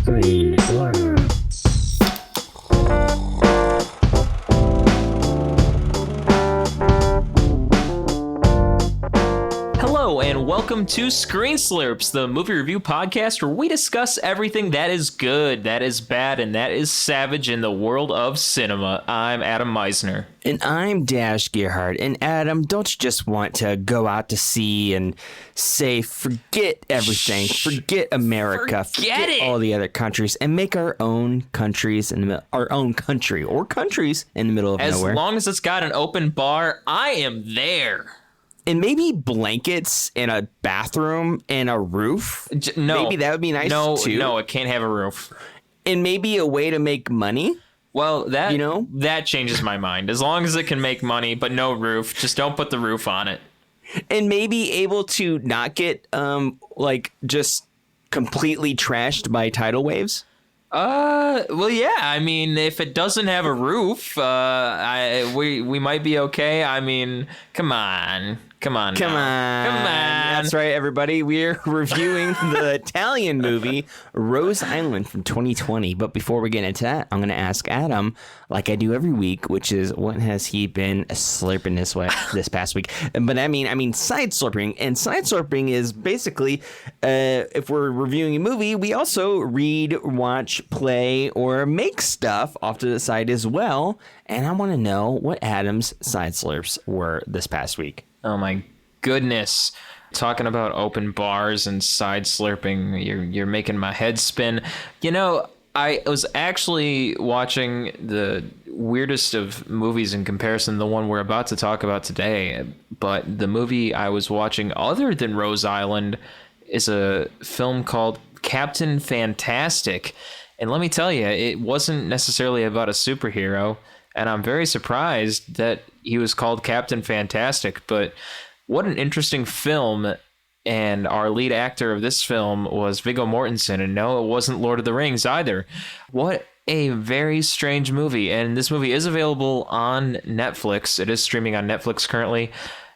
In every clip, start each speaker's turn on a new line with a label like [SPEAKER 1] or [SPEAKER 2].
[SPEAKER 1] Screen Slurps.
[SPEAKER 2] Hello and welcome to Screen Slurps, the movie review podcast where we discuss everything that is good, that is bad, and that is savage in the world of cinema. I'm Adam Meisner.
[SPEAKER 3] And I'm Dash Gerhardt. And Adam, don't you just want to go out to sea and say, forget everything, forget America, forget
[SPEAKER 2] it.
[SPEAKER 3] all the other countries, and make our own countries in the middle, our own country or countries in the middle of
[SPEAKER 2] As
[SPEAKER 3] nowhere.
[SPEAKER 2] long as it's got an open bar, I am there.
[SPEAKER 3] And maybe blankets and a bathroom and a roof.
[SPEAKER 2] No.
[SPEAKER 3] Maybe that would be nice too.
[SPEAKER 2] No, it can't have a roof.
[SPEAKER 3] And maybe a way to make money.
[SPEAKER 2] Well, that
[SPEAKER 3] You know?
[SPEAKER 2] that changes my mind. As long as it can make money, but no roof, just don't put the roof on it.
[SPEAKER 3] And maybe able to not get just completely trashed by tidal waves.
[SPEAKER 2] Well, yeah. I mean, if it doesn't have a roof, we might be okay. I mean, come on.
[SPEAKER 3] That's right, everybody. We're reviewing the Italian movie Rose Island from 2020. But before we get into that, I'm going to ask Adam, like I do every week, which is what has he been slurping this past week? But I mean side slurping. And side slurping is basically if we're reviewing a movie, we also read, watch, play, or make stuff off to the side as well. And I want to know what Adam's side slurps were this past week.
[SPEAKER 2] Oh my goodness. Talking about open bars and side slurping, you're making my head spin. You know, I was actually watching the weirdest of movies in comparison to the one we're about to talk about today. But the movie I was watching other than Rose Island is a film called Captain Fantastic. And let me tell you, it wasn't necessarily about a superhero. And I'm very surprised that he was called Captain Fantastic. But what an interesting film. And our lead actor of this film was Viggo Mortensen. And no, it wasn't Lord of the Rings either. What a very strange movie. And this movie is available on Netflix. It is streaming on Netflix currently.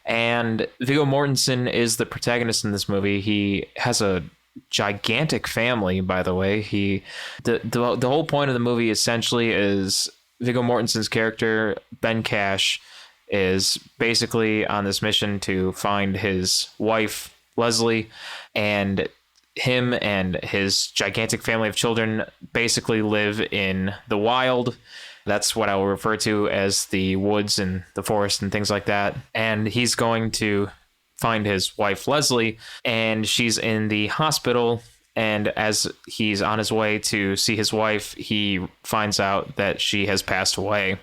[SPEAKER 2] And Viggo Mortensen is the protagonist in this movie. He has a gigantic family, by the way. The whole point of the movie essentially is Viggo Mortensen's character, Ben Cash, is basically on this mission to find his wife, Leslie, and him and his gigantic family of children basically live in the wild. That's what I will refer to as the woods and the forest and things like that. And he's going to find his wife, Leslie, and she's in the hospital. And as he's on his way to see his wife, he finds out that she has passed away.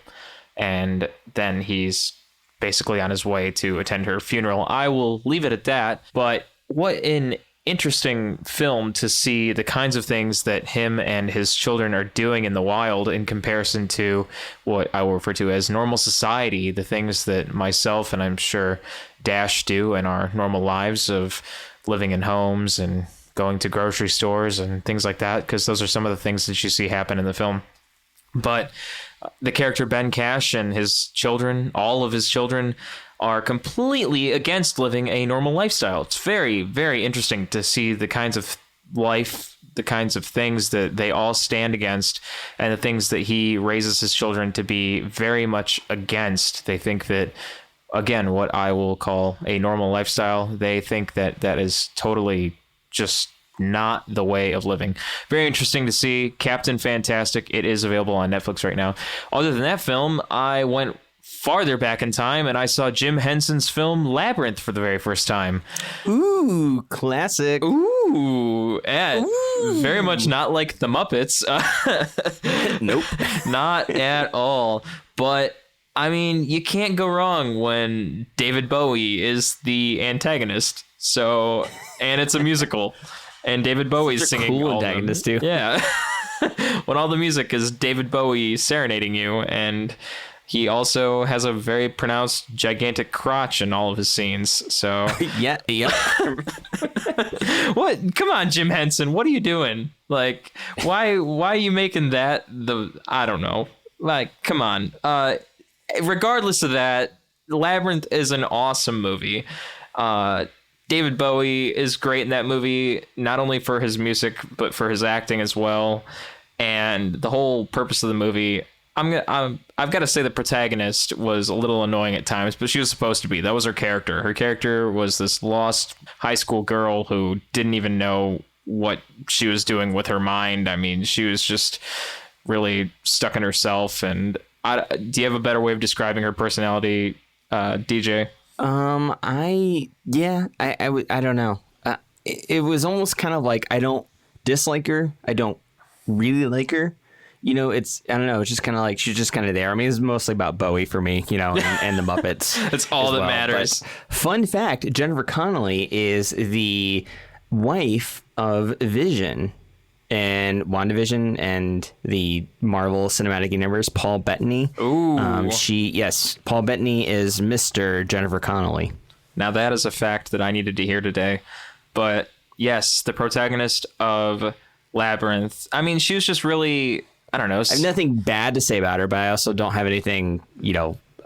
[SPEAKER 2] And then he's basically on his way to attend her funeral. I will leave it at that. But what an interesting film to see the kinds of things that him and his children are doing in the wild in comparison to what I will refer to as normal society, the things that myself and I'm sure Dash do in our normal lives of living in homes and going to grocery stores and things like that, because those are some of the things that you see happen in the film. But the character Ben Cash and his children, all of his children, are completely against living a normal lifestyle. It's very, very interesting to see the kinds of life, the kinds of things that they all stand against, and the things that he raises his children to be very much against. They think that, again, what I will call a normal lifestyle, they think that that is totally just not the way of living. Very interesting to see. Captain Fantastic. It is available on Netflix right now. Other than that film, I went farther back in time and I saw Jim Henson's film Labyrinth for the very first time.
[SPEAKER 3] Ooh, classic.
[SPEAKER 2] Ooh, very much not like the Muppets.
[SPEAKER 3] Nope.
[SPEAKER 2] Not at all. But I mean, you can't go wrong when David Bowie is the antagonist. So, and it's a musical, and David Bowie's singing.
[SPEAKER 3] Cool
[SPEAKER 2] all
[SPEAKER 3] antagonist too.
[SPEAKER 2] Yeah, when all the music is David Bowie serenading you, and he also has a very pronounced gigantic crotch in all of his scenes. So,
[SPEAKER 3] Yep.
[SPEAKER 2] what? Come on, Jim Henson, what are you doing? Like, why are you making that I don't know. Like, come on. Regardless of that, Labyrinth is an awesome movie. David Bowie is great in that movie, not only for his music, but for his acting as well. And the whole purpose of the movie, I've got to say the protagonist was a little annoying at times, but she was supposed to be. That was her character. Her character was this lost high school girl who didn't even know what she was doing with her mind. I mean, she was just really stuck in herself. And do you have a better way of describing her personality, DJ?
[SPEAKER 3] I don't know. It was almost kind of like, I don't dislike her. I don't really like her. I don't know. It's just kind of like, she's just kind of there. I mean, it's mostly about Bowie for me, and the Muppets.
[SPEAKER 2] That's all that matters.
[SPEAKER 3] But fun fact, Jennifer Connelly is the wife of Vision and WandaVision and the Marvel Cinematic Universe, Paul Bettany.
[SPEAKER 2] Ooh.
[SPEAKER 3] Paul Bettany is Mr. Jennifer Connelly.
[SPEAKER 2] Now that is a fact that I needed to hear today. But yes, the protagonist of Labyrinth. I mean, she was just really, I don't know.
[SPEAKER 3] I have nothing bad to say about her, but I also don't have anything,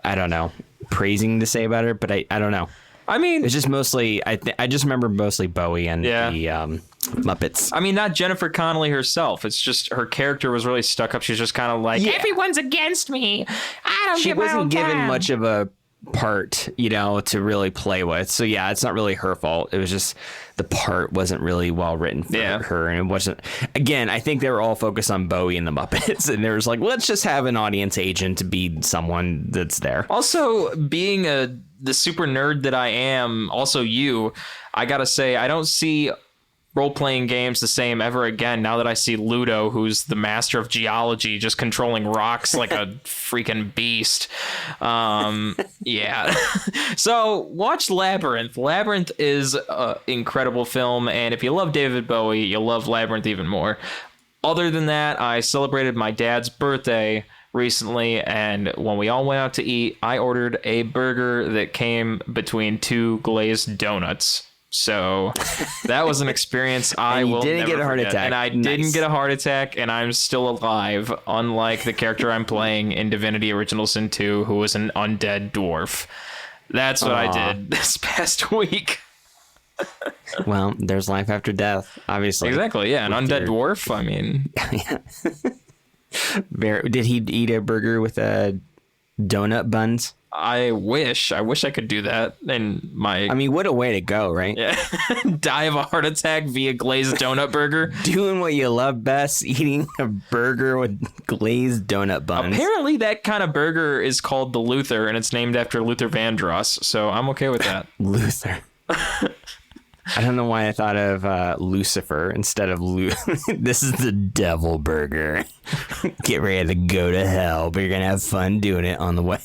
[SPEAKER 3] I don't know, praising to say about her, but I don't know.
[SPEAKER 2] I mean,
[SPEAKER 3] it's just mostly, I just remember mostly Bowie and the Muppets.
[SPEAKER 2] I mean, not Jennifer Connelly herself. It's just her character was really stuck up. She's just kind of like, everyone's against me. I don't
[SPEAKER 3] She
[SPEAKER 2] get my own
[SPEAKER 3] wasn't given
[SPEAKER 2] time.
[SPEAKER 3] much of a part, to really play with. So yeah, it's not really her fault. It was just the part wasn't really well written for her, and it wasn't. Again, I think they were all focused on Bowie and the Muppets, and there was like, let's just have an audience agent be someone that's there.
[SPEAKER 2] Also, being the super nerd that I am, also I gotta say, I don't see role-playing games the same ever again now that I see Ludo, who's the master of geology, just controlling rocks like a freaking beast. Yeah. So watch Labyrinth. Labyrinth is an incredible film, and if you love David Bowie, you'll love Labyrinth even more. Other than that, I celebrated my dad's birthday recently, and when we all went out to eat, I ordered a burger that came between two glazed donuts. So that was an experience I will never
[SPEAKER 3] get a heart
[SPEAKER 2] forget.
[SPEAKER 3] attack.
[SPEAKER 2] And I didn't get a heart attack, and I'm still alive, unlike the character I'm playing in Divinity Original Sin 2, who was an undead dwarf. That's what I did this past week.
[SPEAKER 3] Well, there's life after death, obviously.
[SPEAKER 2] Exactly, yeah. An undead dwarf, I mean.
[SPEAKER 3] Did he eat a burger with donut buns?
[SPEAKER 2] I wish I could do that. And
[SPEAKER 3] I mean, what a way to go, right?
[SPEAKER 2] Yeah. Die of a heart attack via glazed donut burger.
[SPEAKER 3] Doing what you love best, eating a burger with glazed donut buns.
[SPEAKER 2] Apparently that kind of burger is called the Luther, and it's named after Luther Vandross, so I'm okay with that.
[SPEAKER 3] Luther. I don't know why I thought of Lucifer instead of This is the devil burger. Get ready to go to hell, but you're going to have fun doing it on the way.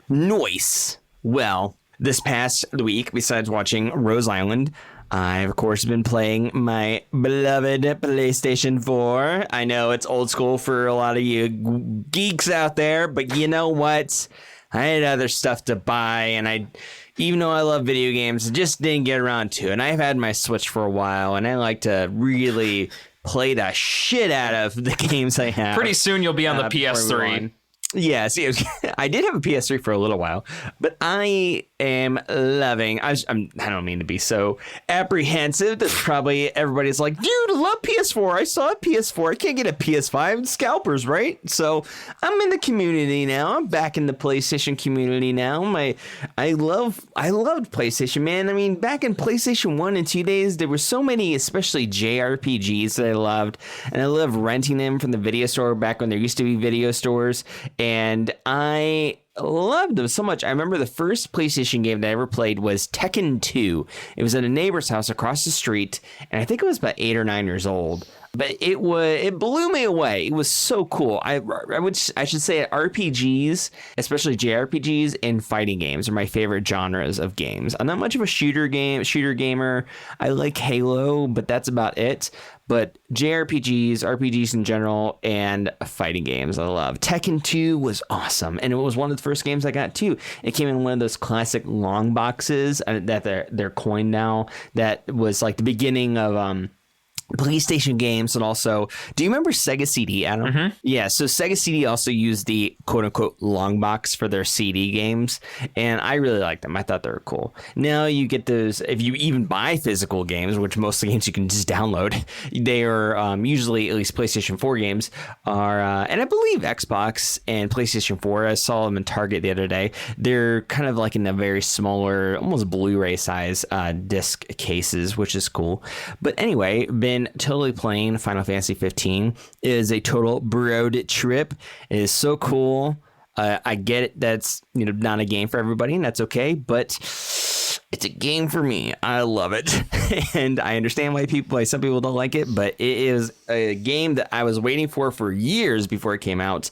[SPEAKER 3] Nice. Well, this past week, besides watching Rose Island, I've, of course, been playing my beloved PlayStation 4. I know it's old school for a lot of you geeks out there, but you know what? I had other stuff to buy, and even though I love video games, I just didn't get around to it. And I've had my Switch for a while, and I like to really play the shit out of the games I have.
[SPEAKER 2] Pretty soon you'll be on the PS3.
[SPEAKER 3] Yes, I did have a PS3 for a little while, but I am loving. I don't mean to be so apprehensive that probably everybody's like, dude, I love PS4. I saw a PS4. I can't get a PS5. Scalpers, right? So I'm in the community now. I'm back in the PlayStation community now. I loved PlayStation, man. I mean, back in PlayStation 1 and 2 days, there were so many, especially JRPGs that I loved, and I loved renting them from the video store back when there used to be video stores. And I loved them so much. I remember the first PlayStation game that I ever played was Tekken 2. It was at a neighbor's house across the street, and I think I was about 8 or 9 years old. But it blew me away. It was so cool. I should say RPGs, especially JRPGs and fighting games, are my favorite genres of games. I'm not much of a shooter gamer. I like Halo, but that's about it. But JRPGs, RPGs in general, and fighting games I love. Tekken 2 was awesome, and it was one of the first games I got too. It came in one of those classic long boxes that they're coined now. That was like the beginning of PlayStation games, and also, do you remember Sega CD, Adam?
[SPEAKER 2] Mm-hmm.
[SPEAKER 3] Yeah, so Sega CD also used the quote-unquote long box for their CD games, and I really liked them. I thought they were cool. Now you get those, if you even buy physical games, which most of the games you can just download, they are usually, at least PlayStation 4 games, are, and I believe Xbox and PlayStation 4, I saw them in Target the other day, they're kind of like in a very smaller, almost Blu-ray size disc cases, which is cool. But anyway, been totally playing Final Fantasy 15. It is a total broad trip. It is so cool. I get it. That's not a game for everybody, and that's okay. But it's a game for me. I love it, and I understand why some people don't like it. But it is a game that I was waiting for years before it came out.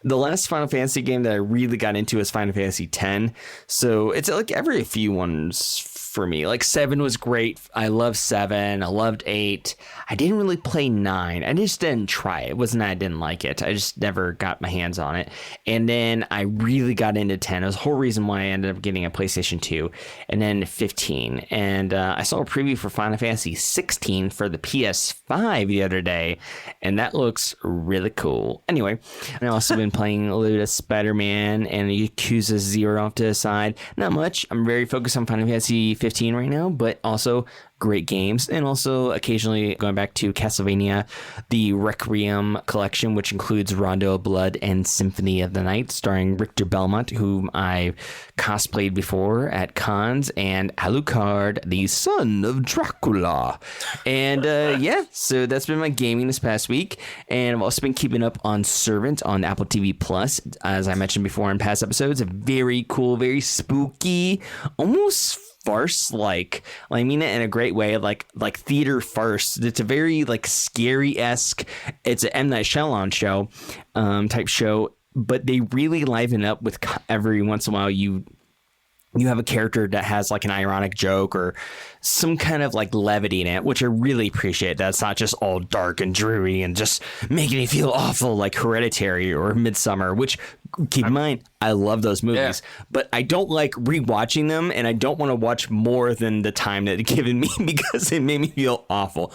[SPEAKER 3] The last Final Fantasy game that I really got into is Final Fantasy X. So it's like every few ones for me. Like 7 was great. I love 7. I loved 8. I didn't really play 9. I just didn't try it. It wasn't that I didn't like it. I just never got my hands on it. And then I really got into 10. It was the whole reason why I ended up getting a PlayStation 2. And then 15. And I saw a preview for Final Fantasy 16 for the PS5 the other day. And that looks really cool. Anyway, I've also been playing a little bit of Spider-Man and Yakuza 0 off to the side. Not much. I'm very focused on Final Fantasy 15 right now, but also great games, and also occasionally going back to Castlevania, the Requiem collection, which includes Rondo of Blood and Symphony of the Night, starring Richter Belmont, whom I cosplayed before at cons, and Alucard, the son of Dracula. And yeah, so that's been my gaming this past week, and I've also been keeping up on Servant on Apple TV Plus, as I mentioned before in past episodes. A very cool, very spooky, almost farce, like I mean it in a great way, like theater farce. It's a very like scary-esque, it's an M. Night Shyamalan show type show, but they really liven up with every once in a while you have a character that has like an ironic joke or some kind of like levity in it, which I really appreciate. That's not just all dark and dreary and just making me feel awful like Hereditary or Midsummer, which keep in mind, I love those movies, but I don't like rewatching them, and I don't want to watch more than the time that it's given me because it made me feel awful.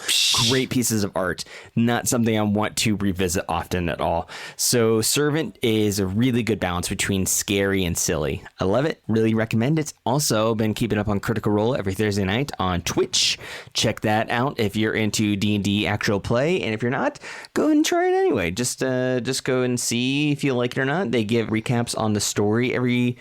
[SPEAKER 3] Great pieces of art, not something I want to revisit often at all. So Servant is a really good balance between scary and silly. I love it. Really recommend it. Also been keeping up on Critical Role every Thursday night on Twitch. Check that out if you're into D&D actual play, and if you're not, go ahead and try it anyway. Just go and see if you like it or not. They give recaps on the story every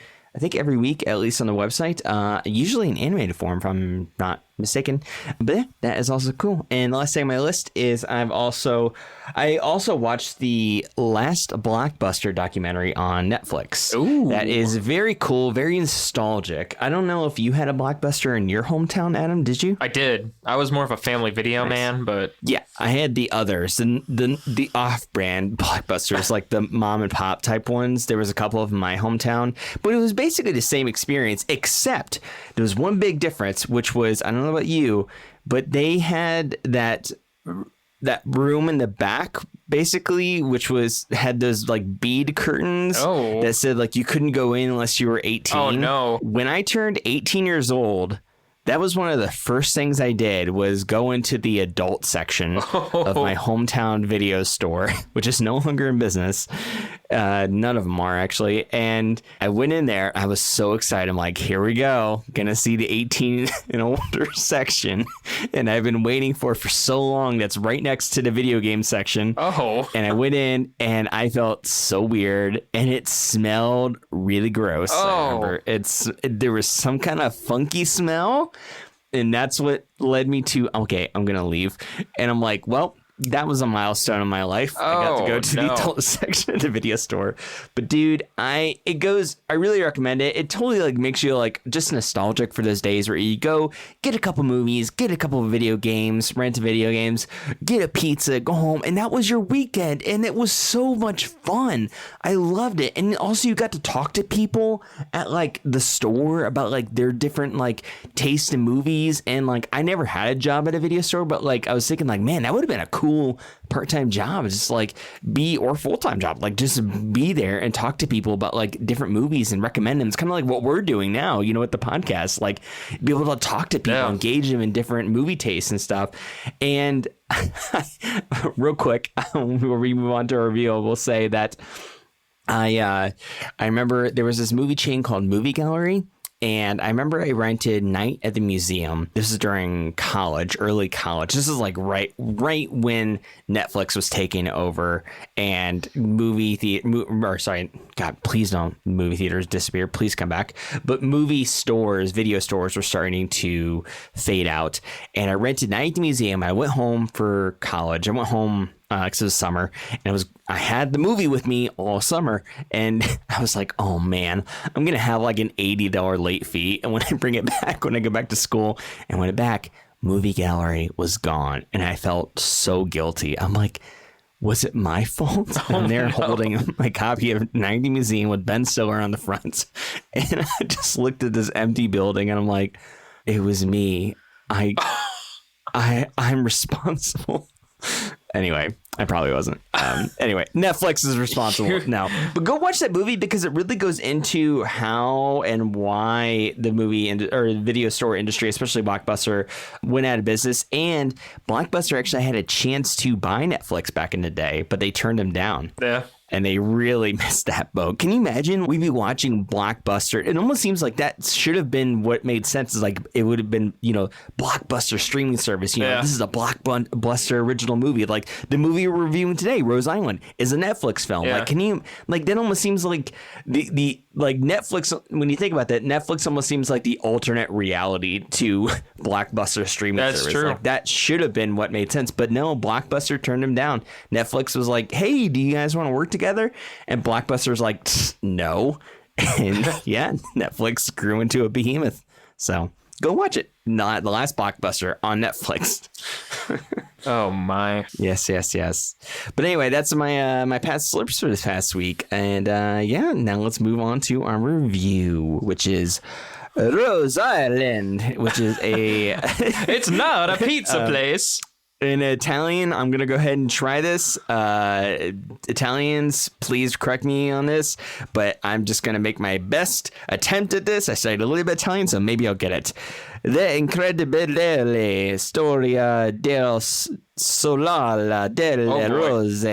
[SPEAKER 3] week, at least on the website, usually in animated form if I'm not mistaken. But yeah, that is also cool. And the last thing on my list is I also watched the last Blockbuster documentary on Netflix. Ooh. That is very cool, very nostalgic. I don't know if you had a Blockbuster in your hometown, Adam. Did you?
[SPEAKER 2] I did. I was more of a family video man, but
[SPEAKER 3] yeah, I had the others, the off-brand Blockbusters, like the mom and pop type ones. There was a couple of them in my hometown, but it was basically the same experience, except there was one big difference, which was, I don't know about you, but they had that room in the back basically, which had those like bead curtains that said like you couldn't go in unless you were 18.
[SPEAKER 2] Oh no.
[SPEAKER 3] When I turned 18 years old, that was one of the first things I did, was go into the adult section of my hometown video store, which is no longer in business. None of them are, actually. And I went in there. I was so excited. I'm like, here we go. Gonna see the 18 and older section. And I've been waiting for so long. That's right next to the video game section.
[SPEAKER 2] Oh.
[SPEAKER 3] And I went in and I felt so weird. And it smelled really gross. I remember. There was some kind of funky smell. And that's what led me to, okay, I'm going to leave. And I'm like, well, that was a milestone in my life. I got to go to the adult section of the video store. But dude, I really recommend it. It totally like makes you like just nostalgic for those days where you go get a couple movies, get a couple of video games, rent video games, get a pizza, go home, and that was your weekend. And it was so much fun. I loved it. And also you got to talk to people at like the store about like their different like tastes in movies. And like I never had a job at a video store, but like I was thinking like, man, that would have been a cool part-time job, just like or full-time job, like just be there and talk to people about like different movies and recommend them. It's kind of like what we're doing now, with the podcast, like be able to talk to people, engage them in different movie tastes and stuff. And real quick, before we move on to our review, we'll say that I remember there was this movie chain called Movie Gallery. And I remember I rented Night at the Museum. This is during college, early college. This is like right when Netflix was taking over and God, please don't movie theaters disappear. Please come back. But movie stores, video stores were starting to fade out. And I rented Night at the Museum. I went home for college. I went home because it was summer, and I had the movie with me all summer, and I was like, oh man, I'm gonna have like an $80 late fee, and when I bring it back, when I go back to school and went back, Movie Gallery was gone, and I felt so guilty. I'm like, was it my fault? I'm there holding my copy of 90 Museum with Ben Stiller on the front, and I just looked at this empty building, and I'm like, it was me. I'm responsible. Anyway, I probably wasn't. Anyway, Netflix is responsible now. But go watch that movie because it really goes into how and why the movie or video store industry, especially Blockbuster, went out of business. And Blockbuster actually had a chance to buy Netflix back in the day, but they turned them down.
[SPEAKER 2] Yeah.
[SPEAKER 3] And they really missed that boat. Can you imagine? We'd be watching Blockbuster. It almost seems like that should have been what made sense. Is like it would have been, Blockbuster streaming service. This is a Blockbuster original movie. Like the movie we're reviewing today, Rose Island, is a Netflix film.
[SPEAKER 2] Yeah.
[SPEAKER 3] Like, can you that almost seems like the Netflix. When you think about that, Netflix almost seems like the alternate reality to Blockbuster streaming service.
[SPEAKER 2] That's true.
[SPEAKER 3] Like, that should have been what made sense. But no, Blockbuster turned him down. Netflix was like, hey, do you guys want to work together? And Blockbuster's like, no. And yeah, Netflix grew into a behemoth. So go watch it. Not the last Blockbuster on Netflix.
[SPEAKER 2] Oh my.
[SPEAKER 3] Yes. But anyway, that's my past slips for this past week. And now let's move on to our review, which is Rose Island, which is a
[SPEAKER 2] It's not a pizza place.
[SPEAKER 3] In Italian, I'm going to go ahead and try this. Italians, please correct me on this, but I'm just going to make my best attempt at this. I studied a little bit Italian, so maybe I'll get it. The incredibile storia del solare delle rose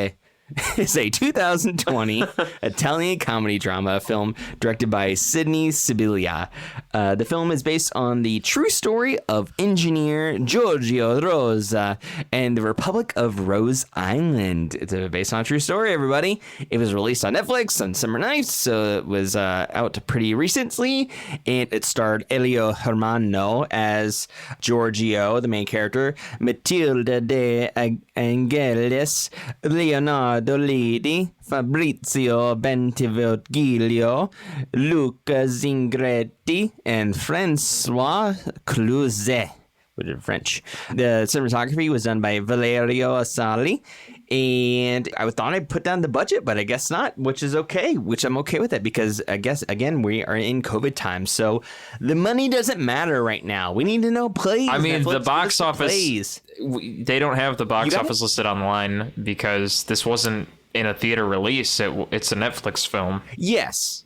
[SPEAKER 3] is a 2020 Italian comedy drama film directed by Sydney Sibilia. The film is based on the true story of engineer Giorgio Rosa and the Republic of Rose Island. It's based on a true story, everybody. It was released on Netflix on summer nights, so it was out pretty recently, and it starred Elio Hermano as Giorgio, the main character, Matilda de Angelis, Leonardo Lidi, Fabrizio Bentivoglio, Luca Zingretti, and Francois Cluzet, which is French. The cinematography was done by Valerio Asali, and I thought I'd put down the budget, but I guess not, which is okay, which I'm okay with it because I guess, again, we are in COVID times, so the money doesn't matter right now. We need to know plays.
[SPEAKER 2] I mean,
[SPEAKER 3] Netflix,
[SPEAKER 2] the box office,
[SPEAKER 3] plays.
[SPEAKER 2] they don't have the box office listed online because this wasn't in a theater release. It's a Netflix film.
[SPEAKER 3] Yes.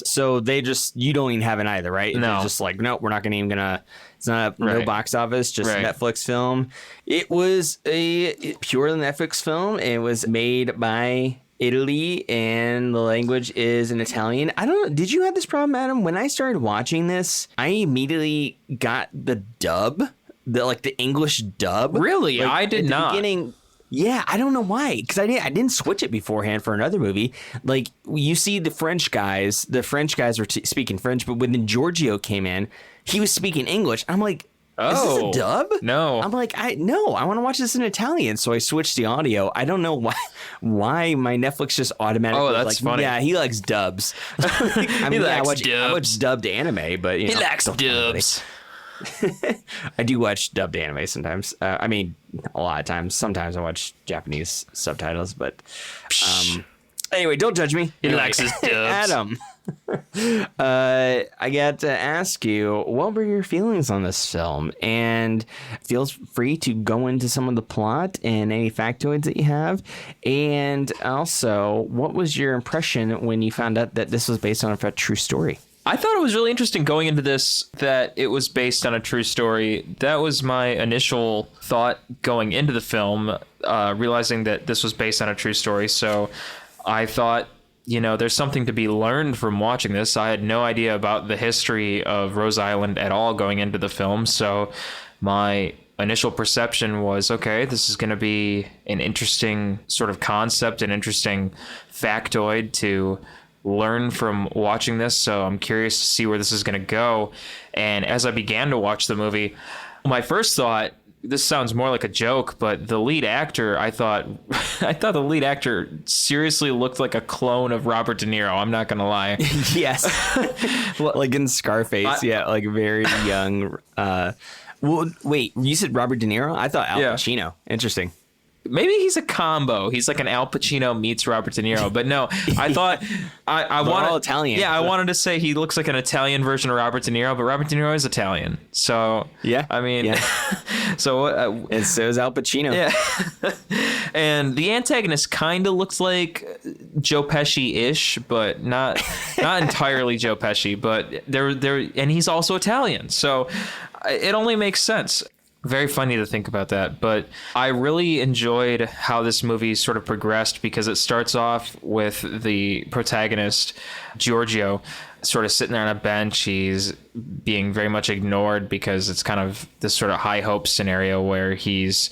[SPEAKER 3] So you don't even have it either, right?
[SPEAKER 2] No.
[SPEAKER 3] They're just like, no, we're not it's not no box office, just a Netflix film. It was a pure Netflix film. It was made by Italy, and the language is in Italian. I don't know. Did you have this problem, Adam? When I started watching this, I immediately got the dub, the English dub.
[SPEAKER 2] Really? I did not.
[SPEAKER 3] Beginning. Yeah, I don't know why, because I didn't switch it beforehand for another movie. Like, you see the French guys were speaking French, but when Giorgio came in, he was speaking English. I'm like, is this a dub?
[SPEAKER 2] No.
[SPEAKER 3] I'm like, I want to watch this in Italian, so I switched the audio. I don't know why my Netflix just automatically.
[SPEAKER 2] Oh, that's funny.
[SPEAKER 3] Yeah, he likes dubs. I watch dubbed anime, but he
[SPEAKER 2] likes dubs.
[SPEAKER 3] I do watch dubbed anime sometimes. I mean, a lot of times. Sometimes I watch Japanese subtitles, but anyway, don't judge me.
[SPEAKER 2] He likes his dubs.
[SPEAKER 3] Adam, I got to ask you, what were your feelings on this film? And feel free to go into some of the plot and any factoids that you have. And also, what was your impression when you found out that this was based on a true story?
[SPEAKER 2] I thought it was really interesting going into this that it was based on a true story. That was my initial thought going into the film, realizing that this was based on a true story. So I thought, there's something to be learned from watching this. I had no idea about the history of Rose Island at all going into the film. So my initial perception was, okay, this is going to be an interesting sort of concept, an interesting factoid to learn from watching this. So I'm curious to see where this is going to go. And as I began to watch the movie, my first thought, this sounds more like a joke, but the lead actor, I thought the lead actor seriously looked like a clone of Robert De Niro. I'm not going to lie.
[SPEAKER 3] Yes. Like in Scarface. Like very young. Well, wait, you said Robert De Niro? I thought Al Pacino. Interesting.
[SPEAKER 2] Maybe he's a combo. He's like an Al Pacino meets Robert De Niro. But no, I thought I wanted
[SPEAKER 3] all Italian.
[SPEAKER 2] Yeah, I wanted to say he looks like an Italian version of Robert De Niro, but Robert De Niro is Italian. So
[SPEAKER 3] yeah,
[SPEAKER 2] I mean, so
[SPEAKER 3] and so is Al Pacino.
[SPEAKER 2] Yeah, and the antagonist kind of looks like Joe Pesci-ish, but not entirely Joe Pesci. But there, and he's also Italian, so it only makes sense. Very funny to think about that, but I really enjoyed how this movie sort of progressed because it starts off with the protagonist, Giorgio, sort of sitting there on a bench. He's being very much ignored because it's kind of this sort of high hope scenario where he's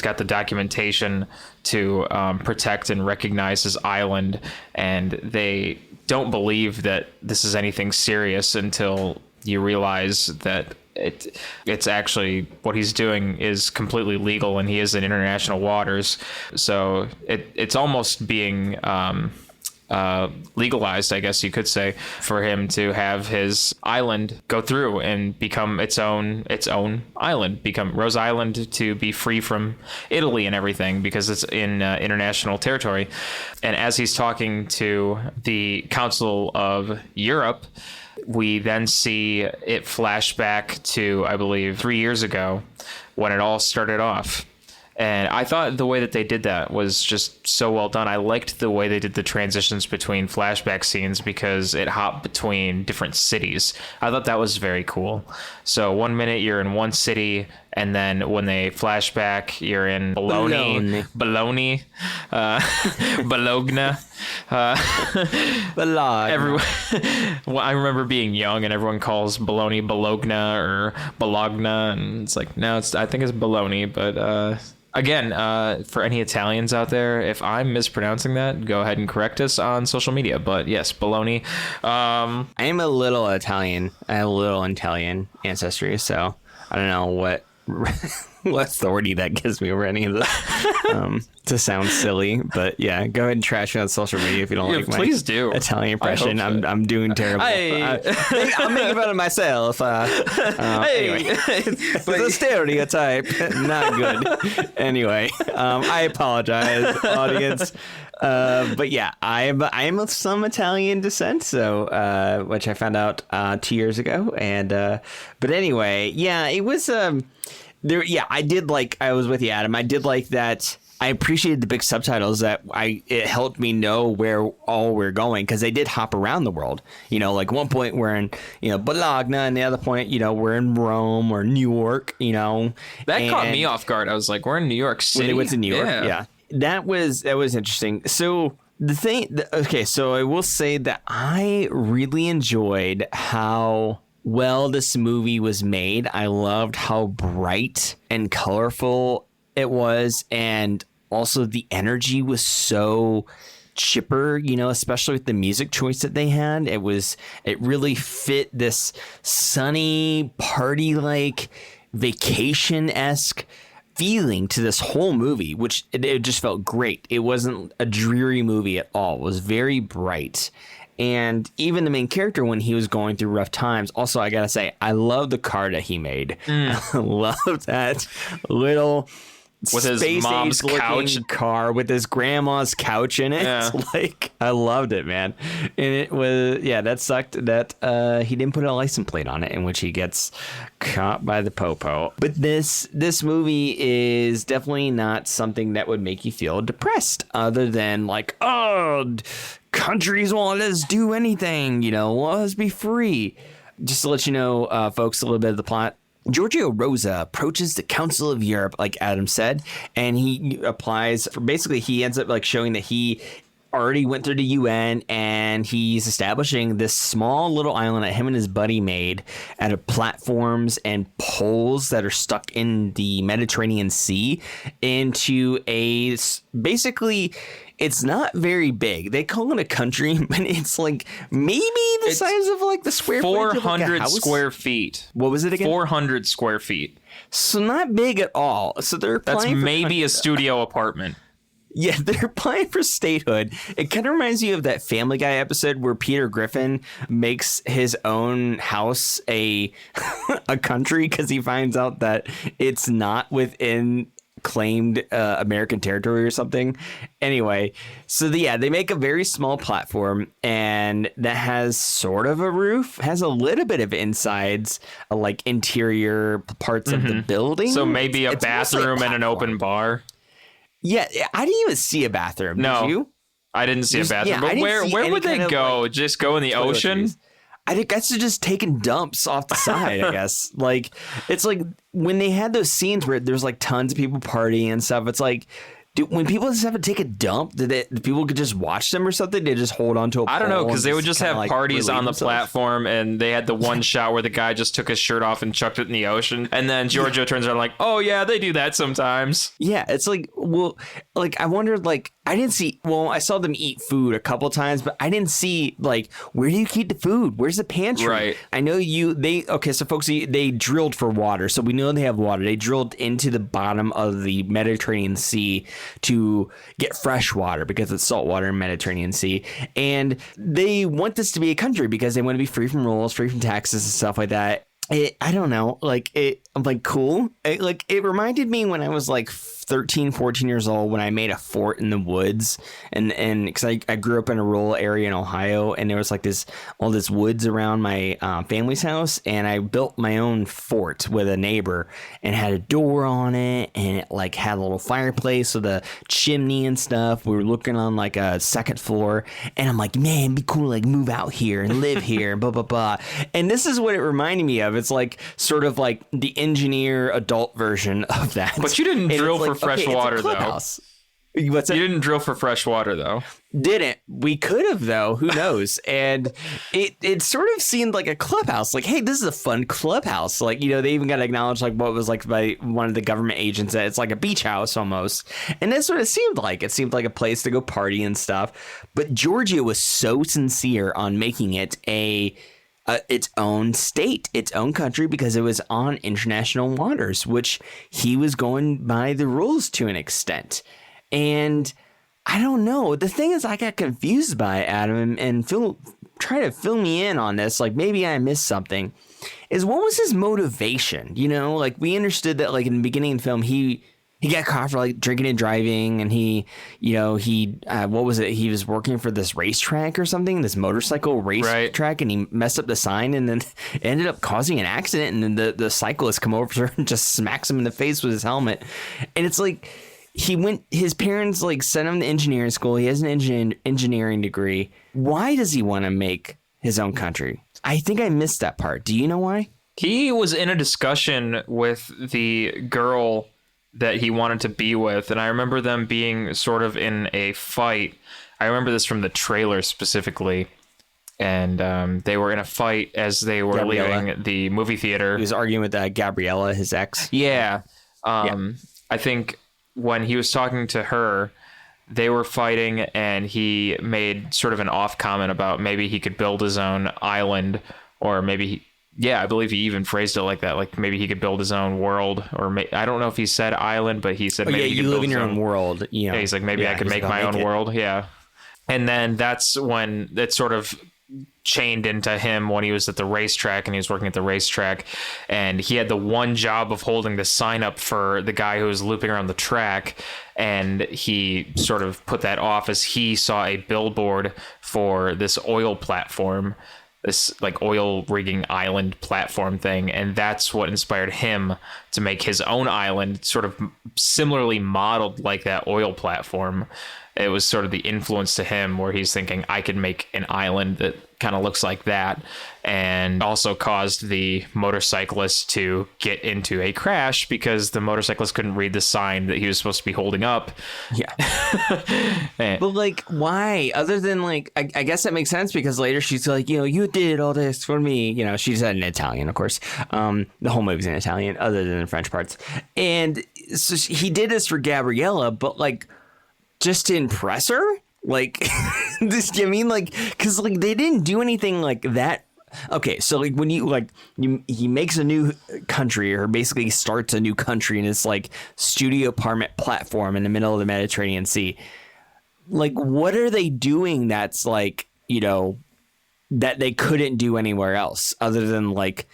[SPEAKER 2] got the documentation to protect and recognize his island, and they don't believe that this is anything serious until you realize that it's actually what he's doing is completely legal and he is in international waters. So it's almost being legalized, I guess you could say, for him to have his island go through and become its own island, become Rose Island, to be free from Italy and everything because it's in international territory. And as he's talking to the Council of Europe, we then see it flash back to, I believe, 3 years ago when it all started off. And I thought the way that they did that was just so well done. I liked the way they did the transitions between flashback scenes because it hopped between different cities. I thought that was very cool. So 1 minute you're in one city, and then when they flash back, you're in Bologna. Bologna. Everyone, well, I remember being young and everyone calls Bologna Bologna or Bologna, and it's like, no, I think it's Bologna, but again, for any Italians out there, if I'm mispronouncing that, go ahead and correct us on social media. But yes, Bologna. I
[SPEAKER 3] am a little Italian. I have a little Italian ancestry, so I don't know what authority that gives me over any of this to sound silly. But yeah, go ahead and trash me on social media if you don't like my Italian impression. I'm doing terrible. I'm making fun of myself. Anyway, but the stereotype, not good. Anyway, I apologize, audience. But yeah, I am of some Italian descent, so which I found out 2 years ago, and but anyway, yeah, it was there. Yeah, I was with you, Adam. I did like that. I appreciated the big subtitles that it helped me know where all we're going, because they did hop around the world. Like one point we're in, Bologna, and the other point, we're in Rome or New York,
[SPEAKER 2] That caught me off guard. I was like, we're in New York City.
[SPEAKER 3] When they went to New York, yeah. That was interesting. So so I will say that I really enjoyed how well this movie was made. I loved how bright and colorful it was, and also the energy was so chipper, especially with the music choice that they had. It really fit this sunny, party-like, vacation-esque feeling to this whole movie, which it just felt great. It wasn't a dreary movie at all. It was very bright. And even the main character, when he was going through rough times, also, I gotta say, I love the car that he made. I love that little
[SPEAKER 2] with his mom's couch
[SPEAKER 3] car with his grandma's couch in it.
[SPEAKER 2] Yeah.
[SPEAKER 3] Like, I loved it, man. And it was, that sucked that he didn't put a license plate on it, in which he gets caught by the popo. But this movie is definitely not something that would make you feel depressed, other than like, oh, countries won't let us do anything, let us be free. Just to let you know, folks, a little bit of the plot. Giorgio Rosa approaches the Council of Europe, like Adam said, and he applies for, basically he ends up like showing that he already went through the UN, and he's establishing this small little island that him and his buddy made out of platforms and poles that are stuck in the Mediterranean Sea into a basically. It's not very big. They call it a country, but it's like maybe the size of like the square footage of like a
[SPEAKER 2] 400
[SPEAKER 3] house.
[SPEAKER 2] square feet.
[SPEAKER 3] What was it again?
[SPEAKER 2] 400 square feet.
[SPEAKER 3] So not big at all. So they're
[SPEAKER 2] That's
[SPEAKER 3] applying
[SPEAKER 2] maybe a studio apartment.
[SPEAKER 3] Yeah, they're applying for statehood. It kind of reminds you of that Family Guy episode where Peter Griffin makes his own house a country because he finds out that it's not within claimed American territory or something. Anyway, so they make a very small platform, and that has sort of a roof, has a little bit of insides, like interior parts of the building.
[SPEAKER 2] So maybe
[SPEAKER 3] It's
[SPEAKER 2] a bathroom
[SPEAKER 3] like
[SPEAKER 2] and an open bar.
[SPEAKER 3] Yeah, I didn't even see a bathroom.
[SPEAKER 2] No,
[SPEAKER 3] Did you?
[SPEAKER 2] I didn't see a bathroom.
[SPEAKER 3] I
[SPEAKER 2] But
[SPEAKER 3] didn't see
[SPEAKER 2] where
[SPEAKER 3] any
[SPEAKER 2] would they
[SPEAKER 3] kind of,
[SPEAKER 2] go?
[SPEAKER 3] like,
[SPEAKER 2] Just go in the ocean?
[SPEAKER 3] toiletries. I guess they're just taking dumps off the side, I guess. Like, it's like when they had those scenes where there's like tons of people partying and stuff, it's like, when people just have to take a dump, do people could just watch them or something? They just hold on to a pole?
[SPEAKER 2] I don't know, because they would just have
[SPEAKER 3] like
[SPEAKER 2] parties on the
[SPEAKER 3] themselves?
[SPEAKER 2] platform, and they had the one shot where the guy just took his shirt off and chucked it in the ocean. And then Giorgio turns around like, oh, yeah, they do that sometimes.
[SPEAKER 3] Yeah, it's like, well, like, I wondered, like, I saw them eat food a couple times, but I didn't see, like, where do you keep the food? Where's the pantry?
[SPEAKER 2] Right.
[SPEAKER 3] I know so folks, they drilled for water. So we know they have water. They drilled into the bottom of the Mediterranean Sea to get fresh water because it's salt water in Mediterranean Sea. And they want this to be a country because they want to be free from rules, free from taxes and stuff like that. I don't know, I'm like, cool. It reminded me when I was like 13, 14 years old, when I made a fort in the woods, and because I grew up in a rural area in Ohio, and there was like all this woods around my family's house, and I built my own fort with a neighbor, and had a door on it, and it like had a little fireplace with a chimney and stuff. We were looking on like a second floor, and I'm like, man, it'd be cool to like move out here and live here, and blah blah blah. And this is what it reminded me of. It's like sort of like the engineer adult version of that.
[SPEAKER 2] But you didn't drill for fresh water, though.
[SPEAKER 3] What's that?
[SPEAKER 2] You didn't drill for fresh water, though.
[SPEAKER 3] Didn't. We could have, though. Who knows? And it sort of seemed like a clubhouse. Like, hey, this is a fun clubhouse. Like, they even got to acknowledge like what was like by one of the government agents that it's like a beach house almost. And that's what it seemed like. It seemed like a place to go party and stuff. But Giorgio was so sincere on making it its own state, its own country, because it was on international waters, which he was going by the rules to an extent. And I don't know. The thing is, I got confused by Adam, and try to fill me in on this. Like, maybe I missed something. Is what was his motivation? Like, we understood that, like, in the beginning of the film, he got caught for like drinking and driving, and he what was it? He was working for this racetrack or something, this motorcycle racetrack, and he messed up the sign, and then it ended up causing an accident. And then the cyclist come over and just smacks him in the face with his helmet. And it's like his parents like sent him to engineering school. He has an engineering degree. Why does he want to make his own country? I think I missed that part. Do you know why?
[SPEAKER 2] He was in a discussion with the girl that he wanted to be with, and I remember them being sort of in a fight. I remember this from the trailer specifically, and they were in a fight as they were leaving the movie theater.
[SPEAKER 3] He was arguing with Gabriella, his ex.
[SPEAKER 2] Yeah. I think when he was talking to her, they were fighting, and he made sort of an off comment about maybe he could build his own island, or maybe I believe he even phrased it like that. Like maybe he could build his own world, or I don't know if he said island, but he said maybe he could
[SPEAKER 3] live in your own world.
[SPEAKER 2] Yeah, he's like, maybe I could make my own world. Yeah. And then that's when it sort of chained into him when he was at the racetrack, and he was working at the racetrack, and he had the one job of holding the sign up for the guy who was looping around the track, and he sort of put that off as he saw a billboard for this oil platform, this like oil rigging island platform thing, and that's what inspired him to make his own island, sort of similarly modeled like that oil platform. It was sort of the influence to him where he's thinking, I could make an island that kind of looks like that, and also caused the motorcyclist to get into a crash because the motorcyclist couldn't read the sign that he was supposed to be holding up.
[SPEAKER 3] Yeah. But like, why? Other than like, I guess that makes sense because later she's like, you did all this for me. She said in Italian, of course. The whole movie's in Italian, other than the French parts. And so he did this for Gabriella, but like, just to impress her? Like, this, like, because like they didn't do anything like that. Okay, so like when he makes a new country, or basically starts a new country in this like studio apartment platform in the middle of the Mediterranean Sea. Like, what are they doing that's like, that they couldn't do anywhere else other than like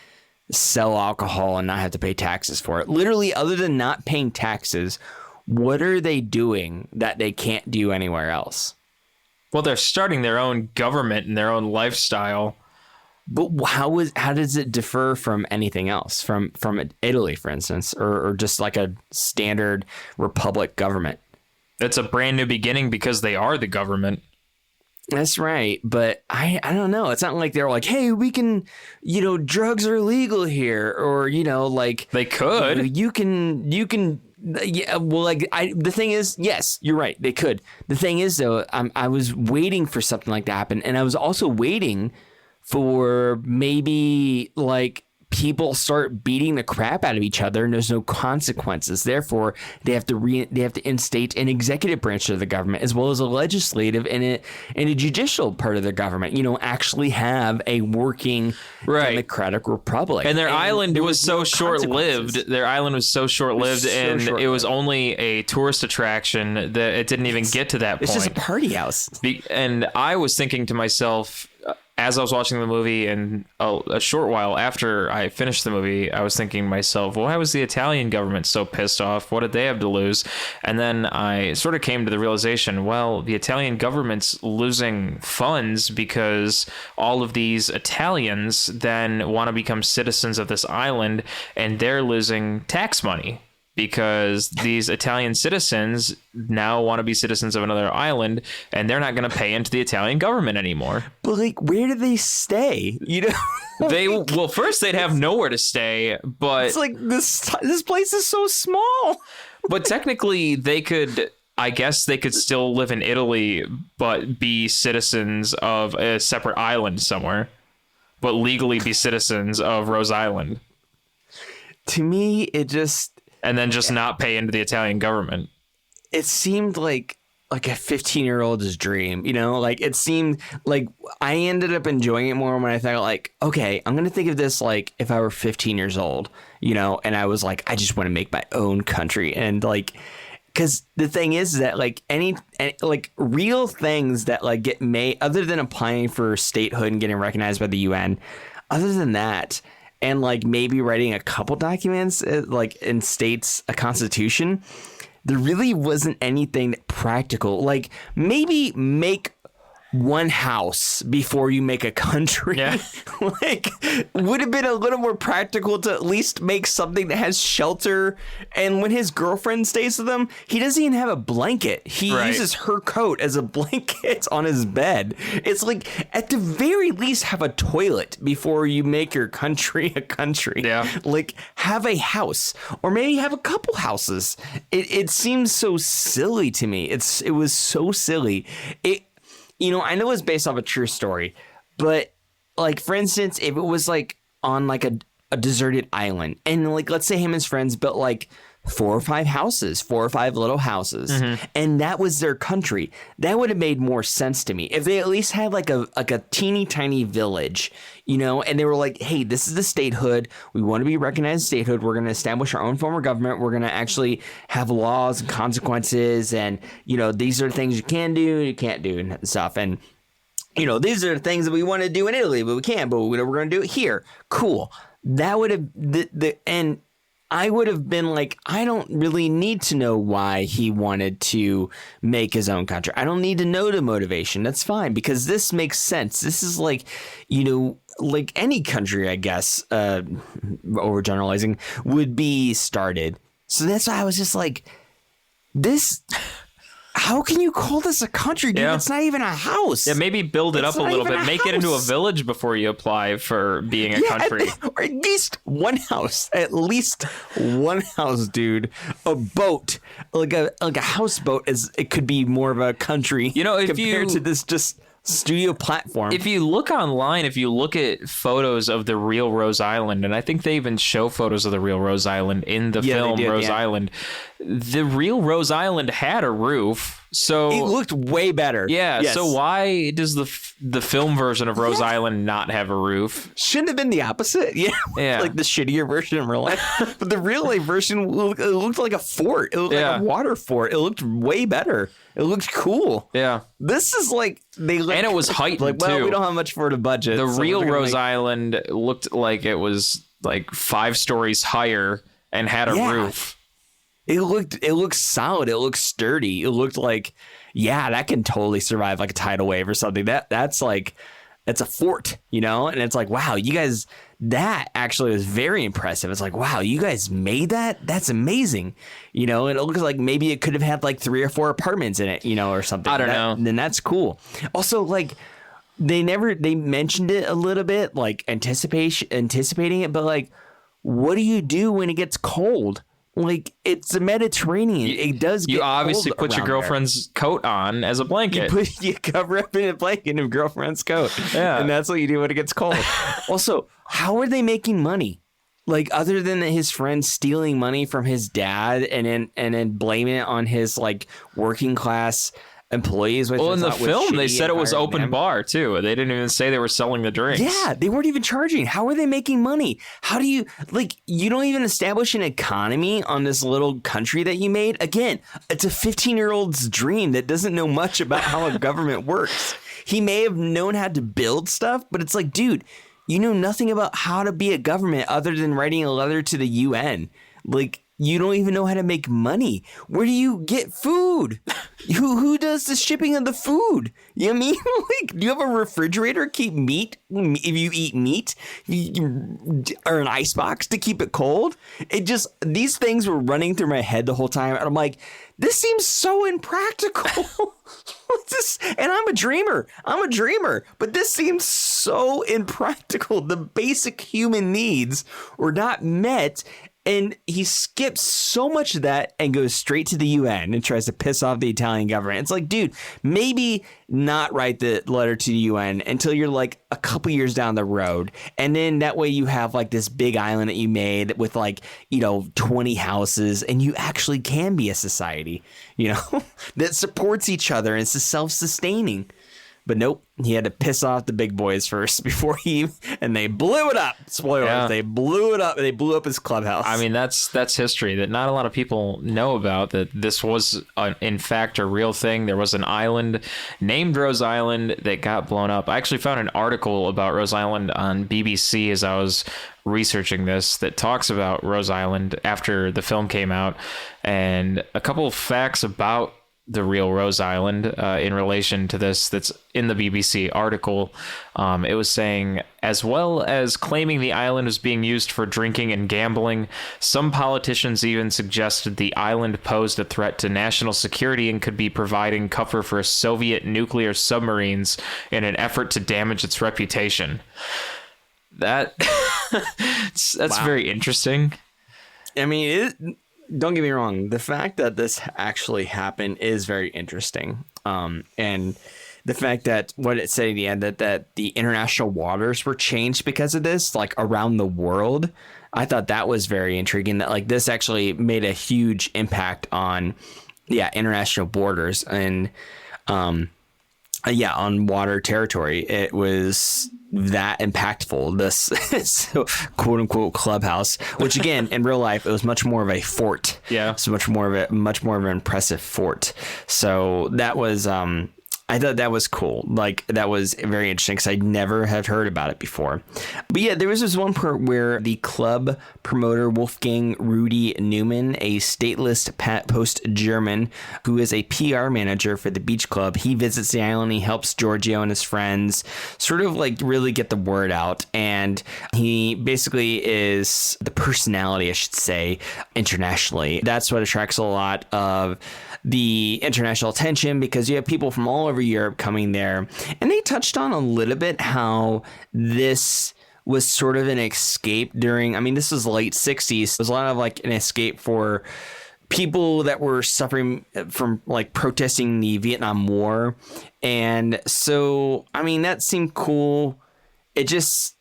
[SPEAKER 3] sell alcohol and not have to pay taxes for it? Literally, other than not paying taxes, what are they doing that they can't do anywhere else?
[SPEAKER 2] Well, they're starting their own government and their own lifestyle.
[SPEAKER 3] But how does it differ from anything else? From Italy, for instance, or just like a standard republic government?
[SPEAKER 2] It's a brand new beginning because they are the government.
[SPEAKER 3] That's right. But I don't know. It's not like they're like, hey, we can, drugs are legal here, or, like
[SPEAKER 2] they could.
[SPEAKER 3] You can. Yeah, well, like the thing is, yes, you're right. They could. The thing is, though, I was waiting for something like that to happen, and I was also waiting for maybe like people start beating the crap out of each other, and there's no consequences. Therefore, they have to instate an executive branch of the government as well as a legislative and a judicial part of the government. Actually have a working democratic republic.
[SPEAKER 2] And their island was so short-lived. Their island was so short-lived, and it was only a tourist attraction that it didn't even get to that point.
[SPEAKER 3] It's just a party house.
[SPEAKER 2] And I was thinking to myself, as I was watching the movie, and a short while after I finished the movie, I was thinking to myself, why was the Italian government so pissed off? What did they have to lose? And then I sort of came to the realization, well, the Italian government's losing funds because all of these Italians then want to become citizens of this island, and they're losing tax money because these Italian citizens now want to be citizens of another island, and they're not going to pay into the Italian government anymore.
[SPEAKER 3] But like, where do they stay?
[SPEAKER 2] Well, first they'd have nowhere to stay, but
[SPEAKER 3] it's like this place is so small.
[SPEAKER 2] But technically, I guess they could still live in Italy, but be citizens of a separate island somewhere, but legally be citizens of Rose Island.
[SPEAKER 3] To me, it just.
[SPEAKER 2] And then just not pay into the Italian government.
[SPEAKER 3] It seemed like a 15-year-old's dream, like it seemed like I ended up enjoying it more when I thought like, okay, I'm going to think of this like if I were 15 years old, and I was like, I just want to make my own country. And like, because the thing is that like any like real things that like get made other than applying for statehood and getting recognized by the UN, other than that, and like maybe writing a couple documents like in states a constitution, there really wasn't anything practical. Like maybe make one house before you make a country.
[SPEAKER 2] Yeah.
[SPEAKER 3] Like would have been a little more practical to at least make something that has shelter. And when his girlfriend stays with him, he doesn't even have a blanket. He uses her coat as a blanket on his bed. It's like at the very least have a toilet before you make your country a country.
[SPEAKER 2] Yeah.
[SPEAKER 3] Like have a house or maybe have a couple houses. It seems so silly to me. It was so silly. I know it's based off a true story, but like, for instance, if it was like on like a deserted island and like, let's say him and his friends built like 4 or 5 little houses, and that was their country, that would have made more sense to me. If they at least had like a teeny tiny village, and they were like, hey, this is the statehood. We want to be recognized as statehood. We're going to establish our own form of government. We're going to actually have laws and consequences. And, these are the things you can do, you can't do and stuff. And these are the things that we want to do in Italy, but we can't, but we're going to do it here. Cool. That would have and I would have been like, I don't really need to know why he wanted to make his own country. I don't need to know the motivation. That's fine, because this makes sense. This is like, like any country, I guess, overgeneralizing, would be started. So that's why I was just like, this... How can you call this a country, dude? Yeah. It's not even a house.
[SPEAKER 2] Yeah, maybe build it up a little bit. Make it into a village before you apply for being a country.
[SPEAKER 3] Or at least one house. At least one house, dude. A boat. Like a houseboat it could be more of a country compared to this just studio platform.
[SPEAKER 2] If you look online, if you look at photos of the real Rose Island, and I think they even show photos of the real Rose Island in the film Rose Island, the real Rose Island had a roof. So
[SPEAKER 3] it looked way better.
[SPEAKER 2] Yeah. Yes. So why does the film version of Rose Island not have a roof?
[SPEAKER 3] Shouldn't have been the opposite. Yeah. Like the shittier version in real life. But the real life version looked like a fort. It looked like a water fort. It looked way better. It looked cool.
[SPEAKER 2] Yeah.
[SPEAKER 3] This is like
[SPEAKER 2] and it was heightened too.
[SPEAKER 3] We don't have much for the budget.
[SPEAKER 2] The real Rose Island looked like it was like 5 stories higher and had a roof.
[SPEAKER 3] It looked solid. It looked sturdy. It looked like, that can totally survive like a tidal wave or something. That's like, it's a fort, and it's like, wow, you guys, that actually was very impressive. It's like, wow, you guys made that? That's amazing. And it looks like maybe it could have had like 3 or 4 apartments in it, or something.
[SPEAKER 2] I don't know.
[SPEAKER 3] Then that's cool. Also, like, they mentioned it a little bit, like anticipating it, but like, what do you do when it gets cold? Like, it's the Mediterranean. It does get
[SPEAKER 2] You obviously
[SPEAKER 3] cold
[SPEAKER 2] put your girlfriend's coat on as a blanket.
[SPEAKER 3] You cover up in a blanket in a girlfriend's coat.
[SPEAKER 2] Yeah.
[SPEAKER 3] And that's what you do when it gets cold. Also, how are they making money? Like, other than his friend stealing money from his dad and then blaming it on his, like, working class employees.
[SPEAKER 2] Well, in the film, they said it was open bar, too. They didn't even say they were selling the drinks.
[SPEAKER 3] Yeah, they weren't even charging. How are they making money? How do you, like, you don't even establish an economy on this little country that you made? Again, it's a 15-year-old's dream that doesn't know much about how a government works. He may have known how to build stuff, but it's like, dude, you know nothing about how to be a government other than writing a letter to the UN. Like, you don't even know how to make money. Where do you get food? Who does the shipping of the food? You know what I mean? Like, do you have a refrigerator keep meat? If you eat meat, or an ice box to keep it cold? These things were running through my head the whole time. And I'm like, this seems so impractical. And I'm a dreamer. But this seems so impractical. The basic human needs were not met. And he skips so much of that and goes straight to the UN and tries to piss off the Italian government. It's like, dude, maybe not write the letter to the UN until you're like a couple years down the road. And then that way you have like this big island that you made with like, 20 houses, and you actually can be a society, that supports each other and is self-sustaining. But nope, he had to piss off the big boys first and they blew it up. Spoilers, yeah. They blew it up. They blew up his clubhouse.
[SPEAKER 2] I mean, that's history that not a lot of people know about, that this was, in fact, a real thing. There was an island named Rose Island that got blown up. I actually found an article about Rose Island on BBC as I was researching this that talks about Rose Island after the film came out, and a couple of facts about the real Rose Island in relation to this that's in the BBC article. It was saying, as well as claiming the island was being used for drinking and gambling, some politicians even suggested the island posed a threat to national security and could be providing cover for Soviet nuclear submarines in an effort to damage its reputation. That's wow. Very interesting.
[SPEAKER 3] I mean, don't get me wrong. The fact that this actually happened is very interesting. And the fact that what it said at the end, that the international waters were changed because of this, like around the world, I thought that was very intriguing, that like this actually made a huge impact on, international borders and, on water territory. It was that impactful, this quote unquote clubhouse, which again, in real life, it was much more of a fort. Yeah. So much more of an impressive fort. So that was, I I thought that was cool. Like, that was very interesting because I never had heard about it before. But yeah, there was this one part where the club promoter Wolfgang Rudy Newman, a stateless post-German who is a PR manager for the beach club, he visits the island. He helps Giorgio and his friends sort of like really get the word out. And he basically is the personality, I should say, internationally. That's what attracts a lot of the international attention, because you have people from all over Europe coming there. And they touched on a little bit how this was sort of an escape during, I mean, this was the late 60s. It was a lot of like an escape for people that were suffering from like protesting the Vietnam War. And so, I mean, that seemed cool. It just,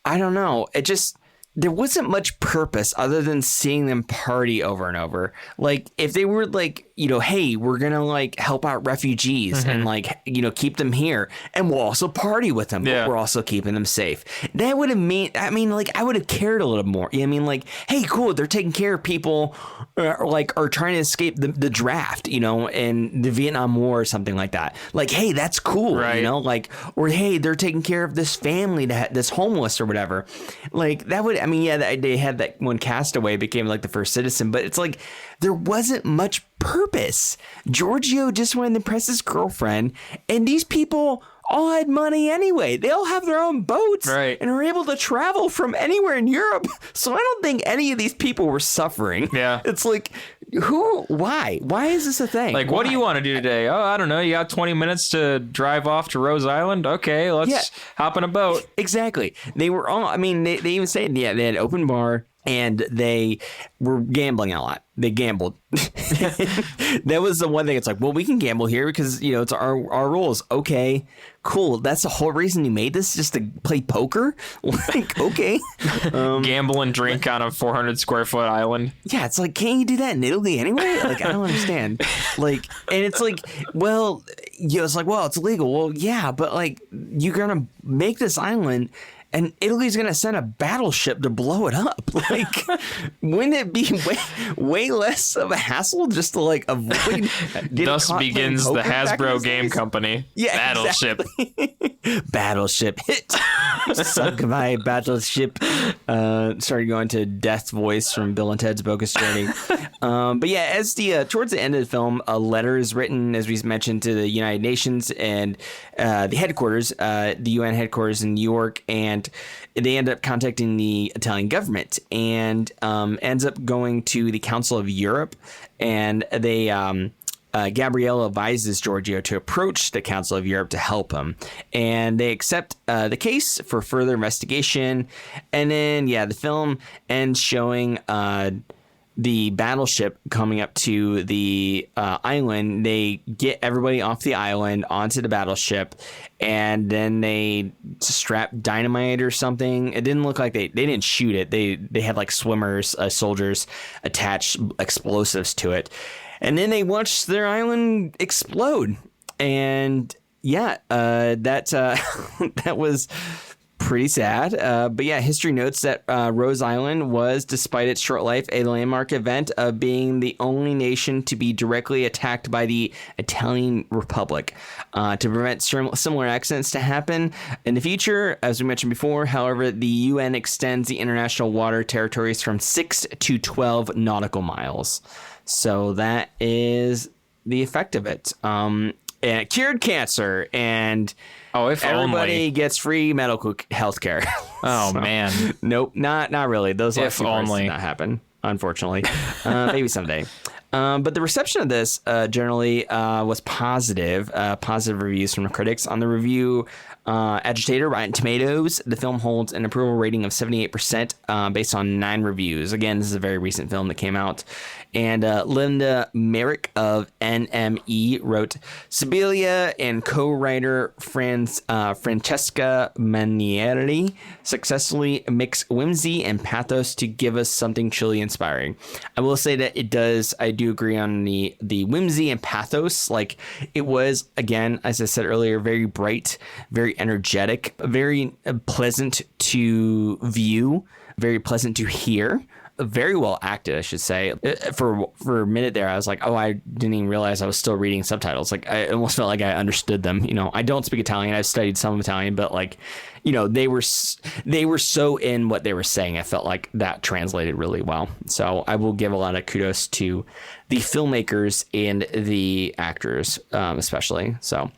[SPEAKER 3] I don't know. It just, there wasn't much purpose other than seeing them party over and over. Like, if they were like, you know, hey, we're going to like help out refugees and like, you know, keep them here, and we'll also party with them, but we're also keeping them safe. That would have like, I would have cared a little more. I mean, like, hey, cool, they're taking care of people like are trying to escape the draft, you know, and the Vietnam War or something like that. Like, hey, that's cool, right? You know, like, or hey, they're taking care of this family that's homeless or whatever. Like, that would, I mean, yeah, they had that when Castaway became like the first citizen, but it's like there wasn't much purpose. Giorgio just wanted to impress his girlfriend, and these people all had money anyway. They all have their own boats and are able to travel from anywhere in Europe. So I don't think any of these people were suffering. Yeah. It's like, why is this a thing?
[SPEAKER 2] Like, what do you want to do today? Oh, I don't know. You got 20 minutes to drive off to Rose Island? Okay, let's hop in a boat.
[SPEAKER 3] Exactly. They were all, I mean, they even said, they had an open bar and they were gambling a lot. They gambled. That was the one thing. It's like, well, we can gamble here because, you know, it's our rules. Okay, cool. That's the whole reason you made this, just to play poker? Like, okay.
[SPEAKER 2] Gamble and drink on a 400 square foot island.
[SPEAKER 3] Yeah, it's like, can't you do that in Italy anyway? Like, I don't understand. Like, and it's like, well, you know, it's like, well, it's illegal. Well, yeah, but like, you're going to make this island and Italy's going to send a battleship to blow it up. Like, wouldn't it be way less of a hassle just to like avoid
[SPEAKER 2] Thus begins the Hasbro game company. Yeah, Battleship.
[SPEAKER 3] Exactly. Battleship hit. Sunk my battleship. Started going to Death's voice from Bill and Ted's Bogus Journey. But yeah, as the towards the end of the film, a letter is written, as we mentioned, to the United Nations and the headquarters, the UN headquarters in New York, and they end up contacting the Italian government, and ends up going to the Council of Europe, and they Gabriella advises Giorgio to approach the Council of Europe to help him, and they accept the case for further investigation. And then the film ends showing the battleship coming up to the island. They get everybody off the island onto the battleship, and then they strap dynamite or something. It didn't look like they didn't shoot it. They had like swimmers, soldiers attach explosives to it, and then they watch their island explode. And that was pretty sad. But yeah, history notes that Rose Island was, despite its short life, a landmark event of being the only nation to be directly attacked by the Italian Republic. To prevent similar accidents to happen in the future, as we mentioned before, however, the UN extends the international water territories from 6 to 12 nautical miles. So that is the effect of it. And it cured cancer, and if everybody gets free medical health care.
[SPEAKER 2] Oh, man.
[SPEAKER 3] Nope, not really. Those last few parts did not happen, unfortunately. Maybe someday. But the reception of this generally was positive. Positive reviews from the critics. On the review agitator, Rotten Tomatoes, the film holds an approval rating of 78% based on 9 reviews. Again, this is a very recent film that came out. And Linda Merrick of NME wrote, Sibilia and co-writer Francesca Manieri successfully mix whimsy and pathos to give us something truly inspiring. I will say that it does, I do agree on the whimsy and pathos. Like, it was, again, as I said earlier, very bright, very energetic, very pleasant to view, very pleasant to hear. very well acted, I should say. For a minute there, I was like, oh, I didn't even realize I was still reading subtitles. Like, I almost felt like I understood them. I don't speak Italian. I've studied some Italian, but like, they were so in what they were saying. I felt like that translated really well. So I will give a lot of kudos to the filmmakers and the actors, especially. So,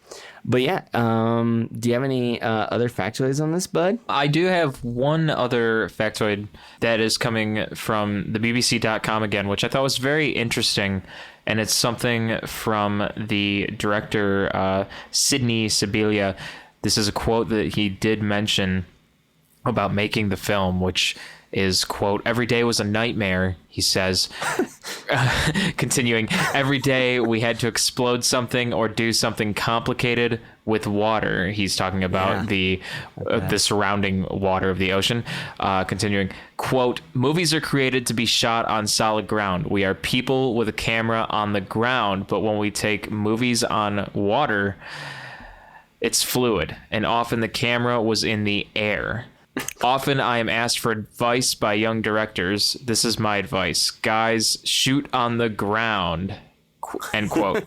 [SPEAKER 3] but yeah, do you have any other factoids on this, bud?
[SPEAKER 2] I do have one other factoid that is coming from the BBC.com again, which I thought was very interesting. And it's something from the director, Sydney Sibilia. This is a quote that he did mention about making the film, which is, quote, "Every day was a nightmare," he says. Continuing, "Every day we had to explode something or do something complicated with water." He's talking about the surrounding water of the ocean. Continuing, quote, "Movies are created to be shot on solid ground. We are people with a camera on the ground, but when we take movies on water, it's fluid, and often the camera was in the air. Often I am asked for advice by young directors. This is my advice. Guys, shoot on the ground." End quote.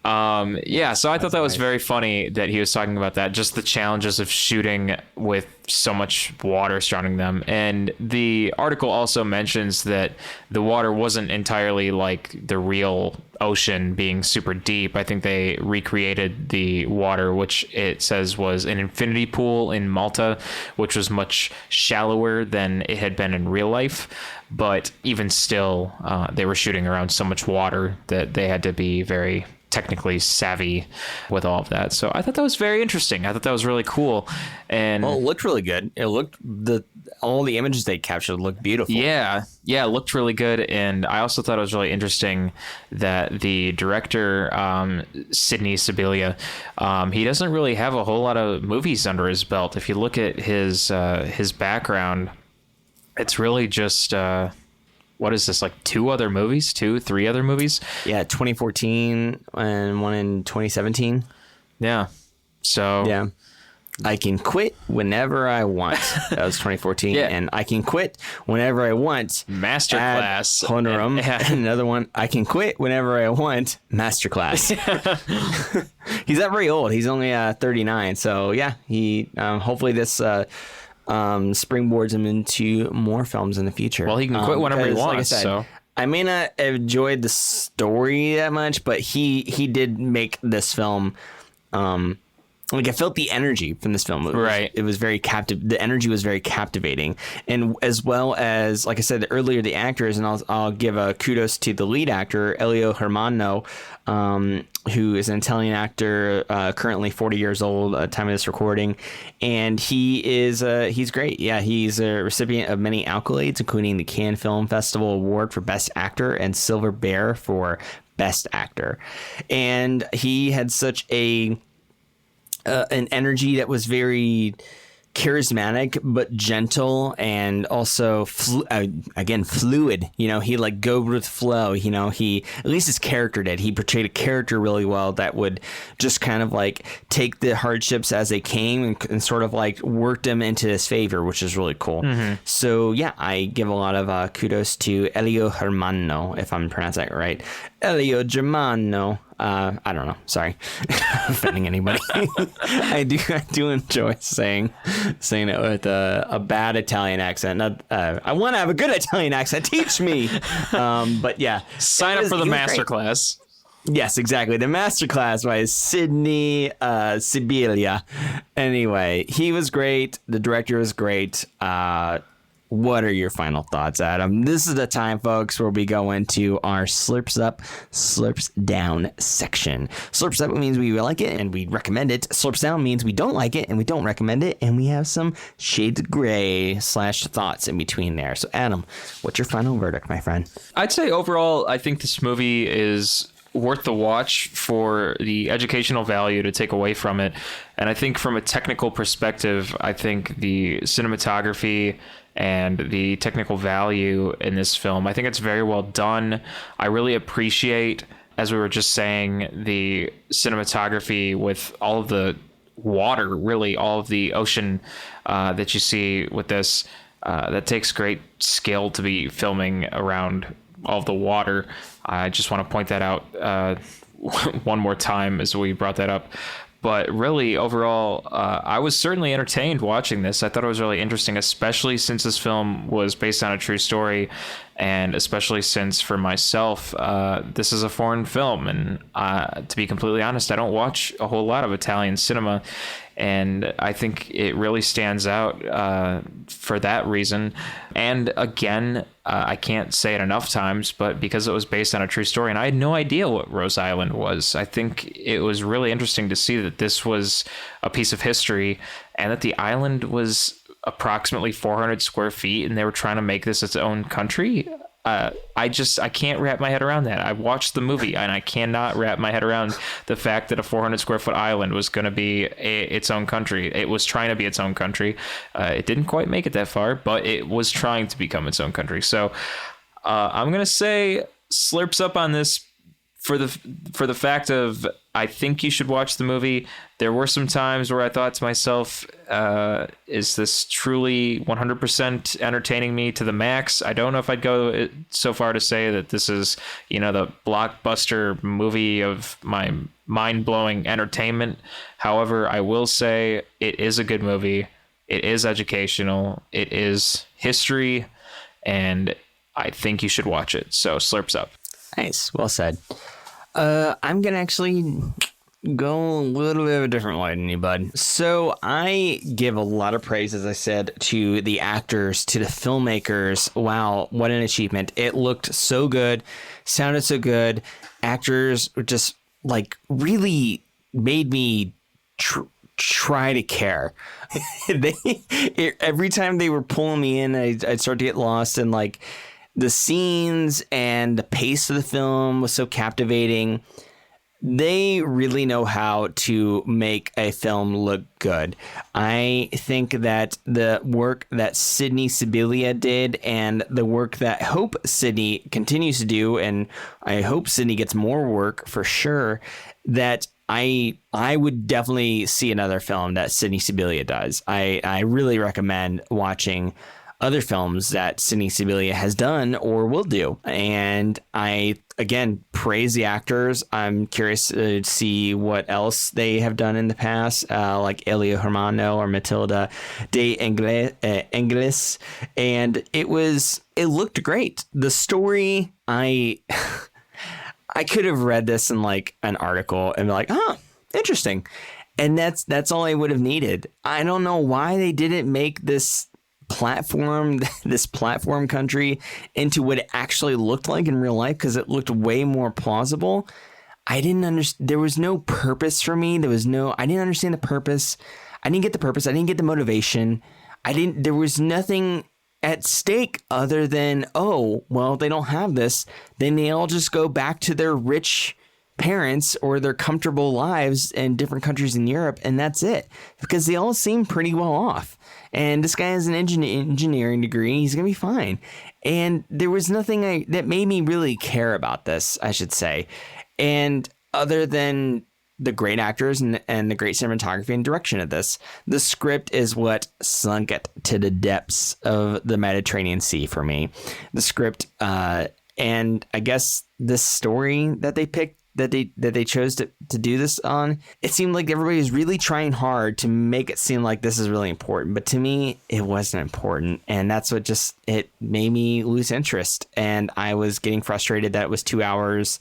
[SPEAKER 2] So I thought that was very funny that he was talking about that, just the challenges of shooting with so much water surrounding them. And the article also mentions that the water wasn't entirely like the real ocean being super deep. I think they recreated the water, which it says was an infinity pool in Malta, which was much shallower than it had been in real life. But even still, they were shooting around so much water that they had to be very technically savvy with all of that. So I thought that was very interesting. I thought that was really cool. And
[SPEAKER 3] it looked really good. All the images they captured looked beautiful.
[SPEAKER 2] Yeah, it looked really good. And I also thought it was really interesting that the director, Sydney Sibilia, he doesn't really have a whole lot of movies under his belt. If you look at his background, it's really just what is this, like three other movies?
[SPEAKER 3] Yeah, 2014 and one in 2017.
[SPEAKER 2] Yeah. So
[SPEAKER 3] yeah, I Can Quit Whenever I Want. That was 2014.
[SPEAKER 2] Yeah.
[SPEAKER 3] And I Can Quit Whenever I Want.
[SPEAKER 2] Masterclass.
[SPEAKER 3] Honorum. And another one, I Can Quit Whenever I Want. Masterclass. He's not very old. He's only 39. So yeah, he hopefully this springboards him into more films in the future.
[SPEAKER 2] Well, he can quit whenever he wants. Like I said, so
[SPEAKER 3] I may not have enjoyed the story that much, but he did make this film. Like I felt the energy from this film. It was very captive. The energy was very captivating, and as well as, like I said earlier, the actors. And I'll give a kudos to the lead actor, Elio Germano, who is an Italian actor, currently 40 years old at the time of this recording, and he's great. Yeah, he's a recipient of many accolades, including the Cannes Film Festival Award for Best Actor and Silver Bear for Best Actor, and he had such an energy that was very charismatic but gentle, and also fluid. He like go with flow. He, at least his character did. He portrayed a character really well that would just kind of like take the hardships as they came and sort of like worked them into his favor, which is really cool. Mm-hmm. So yeah, I give a lot of kudos to Elio Germano, if I'm pronouncing that right. Elio Germano. I don't know. Sorry, offending anybody. I do enjoy saying it with a bad Italian accent. I want to have a good Italian accent. Teach me. But yeah,
[SPEAKER 2] sign up for the masterclass.
[SPEAKER 3] Yes, exactly. The masterclass by Sydney Sibilia. Anyway, he was great. The director was great. What are your final thoughts, Adam? This is the time, folks, where we go into our Slurps Up, Slurps Down section. Slurps Up means we like it and we recommend it. Slurps Down means we don't like it and we don't recommend it. And we have some shades of gray / thoughts in between there. So, Adam, what's your final verdict, my friend?
[SPEAKER 2] I'd say overall, I think this movie is worth the watch for the educational value to take away from it. And I think from a technical perspective, I think the cinematography and the technical value in this film, I think it's very well done. I really appreciate, as we were just saying, the cinematography with all of the water, really all of the ocean that you see with this. That takes great skill to be filming around all the water. I just want to point that out one more time as we brought that up. But really, overall, I was certainly entertained watching this. I thought it was really interesting, especially since this film was based on a true story, and especially since, for myself, this is a foreign film. And to be completely honest, I don't watch a whole lot of Italian cinema. And I think it really stands out for that reason. And again, I can't say it enough times, but because it was based on a true story, and I had no idea what Rose Island was, I think it was really interesting to see that this was a piece of history and that the island was approximately 400 square feet and they were trying to make this its own country. I can't wrap my head around that. I watched the movie and I cannot wrap my head around the fact that a 400 square foot island was going to be its own country. It was trying to be its own country. It didn't quite make it that far, but it was trying to become its own country. So I'm going to say slurps up on this for the fact of, I think you should watch the movie. There were some times where I thought to myself, is this truly 100% entertaining me to the max? I don't know if I'd go so far to say that this is, the blockbuster movie of my mind-blowing entertainment. However, I will say it is a good movie. It is educational. It is history. And I think you should watch it. So slurps up.
[SPEAKER 3] Nice. Well said. I'm going to actually go a little bit of a different way than you, bud. So I give a lot of praise, as I said, to the actors, to the filmmakers. Wow, what an achievement. It looked so good, sounded so good. Actors just really made me try to care. Every time they were pulling me in, I'd start to get lost, and the scenes and the pace of the film was so captivating. They really know how to make a film look good. I think that the work that Sydney Sibilia did and the work that Hope Sydney continues to do, and I hope Sydney gets more work for sure, that I would definitely see another film that Sydney Sibilia does. I really recommend watching other films that Sydney Sibilia has done or will do. And I, again, praise the actors. I'm curious to see what else they have done in the past, like Elio Hermano or Matilda de Ingles. And it looked great. The story, I could have read this in an article and be like, oh, interesting. And that's all I would have needed. I don't know why they didn't make this platform country into what it actually looked like in real life, because it looked way more plausible. I didn't understand. There was no purpose for me. I didn't understand the purpose. I didn't get the purpose. I didn't get the motivation. There was nothing at stake other than, oh, well, they don't have this. Then they all just go back to their rich parents or their comfortable lives in different countries in Europe, and that's it, because they all seem pretty well off. And this guy has an engineering degree. He's going to be fine. And there was nothing that made me really care about this, I should say. And other than the great actors and the great cinematography and direction of this, the script is what sunk it to the depths of the Mediterranean Sea for me. The script, and I guess this story that they picked, that they chose to do this on, it seemed like everybody was really trying hard to make it seem like this is really important. But to me, it wasn't important. And that's what it made me lose interest. And I was getting frustrated that it was 2 hours.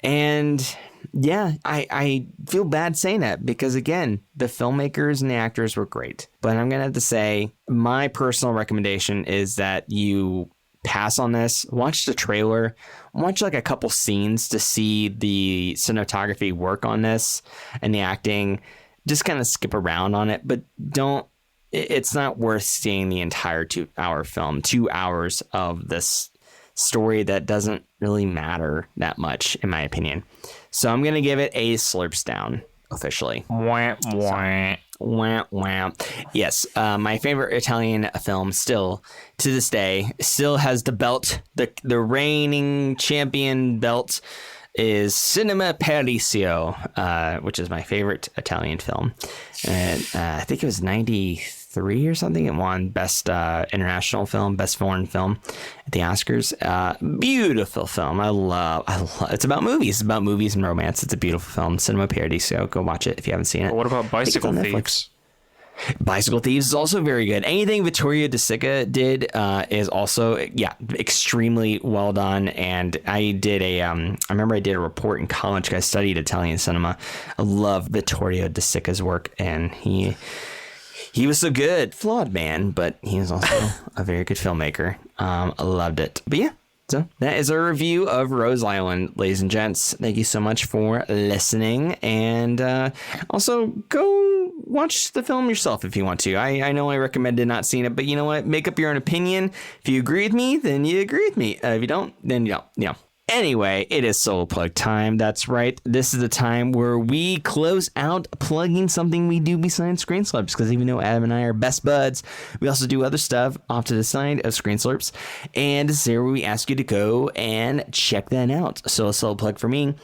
[SPEAKER 3] And yeah, I feel bad saying that, because again, the filmmakers and the actors were great. But I'm going to have to say, my personal recommendation is that you pass on this, watch the trailer, watch a couple scenes to see the cinematography work on this and the acting. Just kind of skip around on it, but it's not worth seeing the entire 2 hour film, 2 hours of this story that doesn't really matter that much, in my opinion. So I'm going to give it a slurps down officially.
[SPEAKER 2] Wah, wah.
[SPEAKER 3] Wah, wah. Yes, my favorite Italian film still to this day still has the belt. The reigning champion belt is Cinema Paradisio, which is my favorite Italian film. And I think it was 93 2003 or something. It won Best International Film, Best Foreign Film at the Oscars. Beautiful film. I love. It's about movies. It's about movies and romance. It's a beautiful film. Cinema Paradisio. Go watch it if you haven't seen it.
[SPEAKER 2] What about Bicycle Thieves?
[SPEAKER 3] Bicycle Thieves is also very good. Anything Vittorio De Sica did is also, extremely well done. And I remember I did a report in college because I studied Italian cinema. I love Vittorio De Sica's work, and he was so good. Flawed man, but he was also a very good filmmaker. I loved it. But yeah. So that is our review of Rose Island, ladies and gents. Thank you so much for listening. And also go watch the film yourself if you want to. I know I recommended not seeing it, but you know what? Make up your own opinion. If you agree with me, then you agree with me. If you don't, then you don't. Anyway, it is solo plug time. That's right. This is the time where we close out plugging something we do besides Screen Slurps. Because even though Adam and I are best buds, we also do other stuff off to the side of Screen Slurps. And this is where we ask you to go and check that out. So a solo plug for me.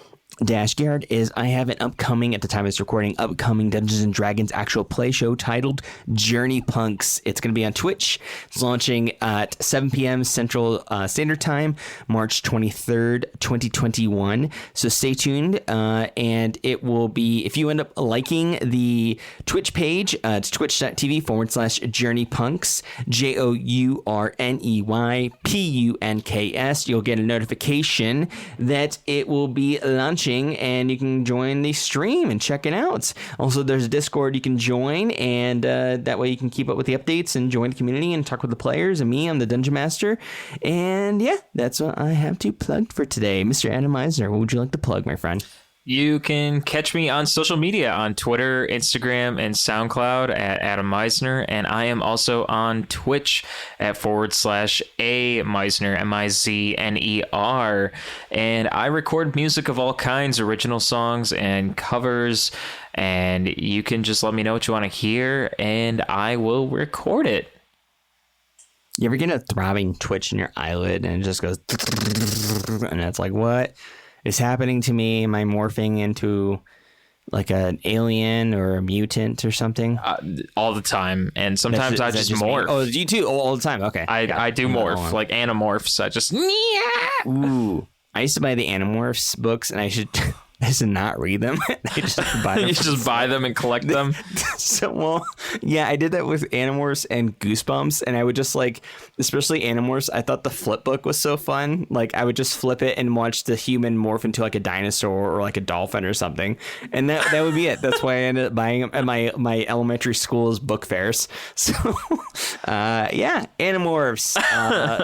[SPEAKER 3] Dash Garrett is I have an upcoming, at the time of this recording, Dungeons and Dragons actual play show titled Journey Punks. It's going to be on Twitch. It's launching at 7 p.m. Central Standard Time, March 23rd, 2021. So stay tuned. And it will be, if you end up liking the Twitch page, it's twitch.tv/Journey Punks, JOURNEYPUNKS. You'll get a notification that it will be launching, and you can join the stream and check it out. Also, there's a Discord you can join, and that way you can keep up with the updates and join the community and talk with the players and me. I'm the Dungeon Master. And yeah, that's what I have to plug for today. Mr. Adam Eisner, what would you like to plug, my friend?
[SPEAKER 2] You can catch me on social media on Twitter, Instagram, and SoundCloud at Adam Meisner. And I am also on Twitch at /A Meisner, MIZNER. And I record music of all kinds, original songs and covers. And you can just let me know what you want to hear, and I will record it.
[SPEAKER 3] You ever get a throbbing twitch in your eyelid and it just goes, and it's like, what is happening to me? Am I morphing into like an alien or a mutant or something?
[SPEAKER 2] All the time. And sometimes I just morph.
[SPEAKER 3] Oh, you too? All the time. Okay.
[SPEAKER 2] I do morph, like Animorphs. I just...
[SPEAKER 3] Ooh. I used to buy the Animorphs books, and I should not read them. I just buy them.
[SPEAKER 2] You just buy them and collect them?
[SPEAKER 3] I did that with Animorphs and Goosebumps, and I would just especially Animorphs, I thought the flip book was so fun. Like, I would just flip it and watch the human morph into like a dinosaur or like a dolphin or something, and that would be it. That's why I ended up buying them at my elementary school's book fairs. So, Animorphs.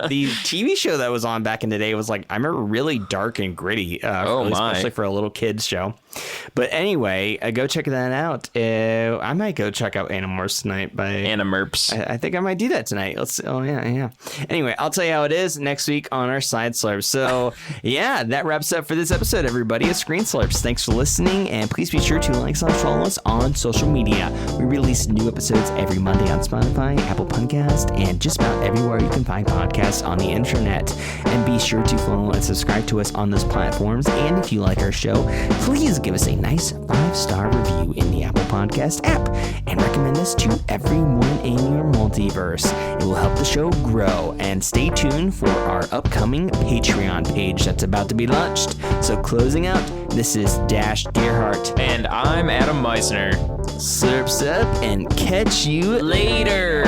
[SPEAKER 3] The TV show that was on back in the day was I remember really dark and gritty, especially for a little kid's show. But anyway, go check that out. I might go check out Animorphs tonight by
[SPEAKER 2] Animorphs.
[SPEAKER 3] I think I might do that tonight. Anyway, I'll tell you how it is next week on our Side Slurps. So yeah, that wraps up for this episode, everybody, of Screen Slurps. Thanks for listening, and please be sure to follow us on social media. We release new episodes every Monday on Spotify, Apple Podcast, and just about everywhere you can find podcasts on the internet. And be sure to follow and subscribe to us on those platforms. And if you like our show, please give us a nice 5-star review in the Apple Podcast app and recommend us to everyone in your multiverse. It will help the show grow. And stay tuned for our upcoming Patreon page that's about to be launched. So closing out, this is Dash Deerhart.
[SPEAKER 2] And I'm Adam Meisner.
[SPEAKER 3] Slurps up and catch you later.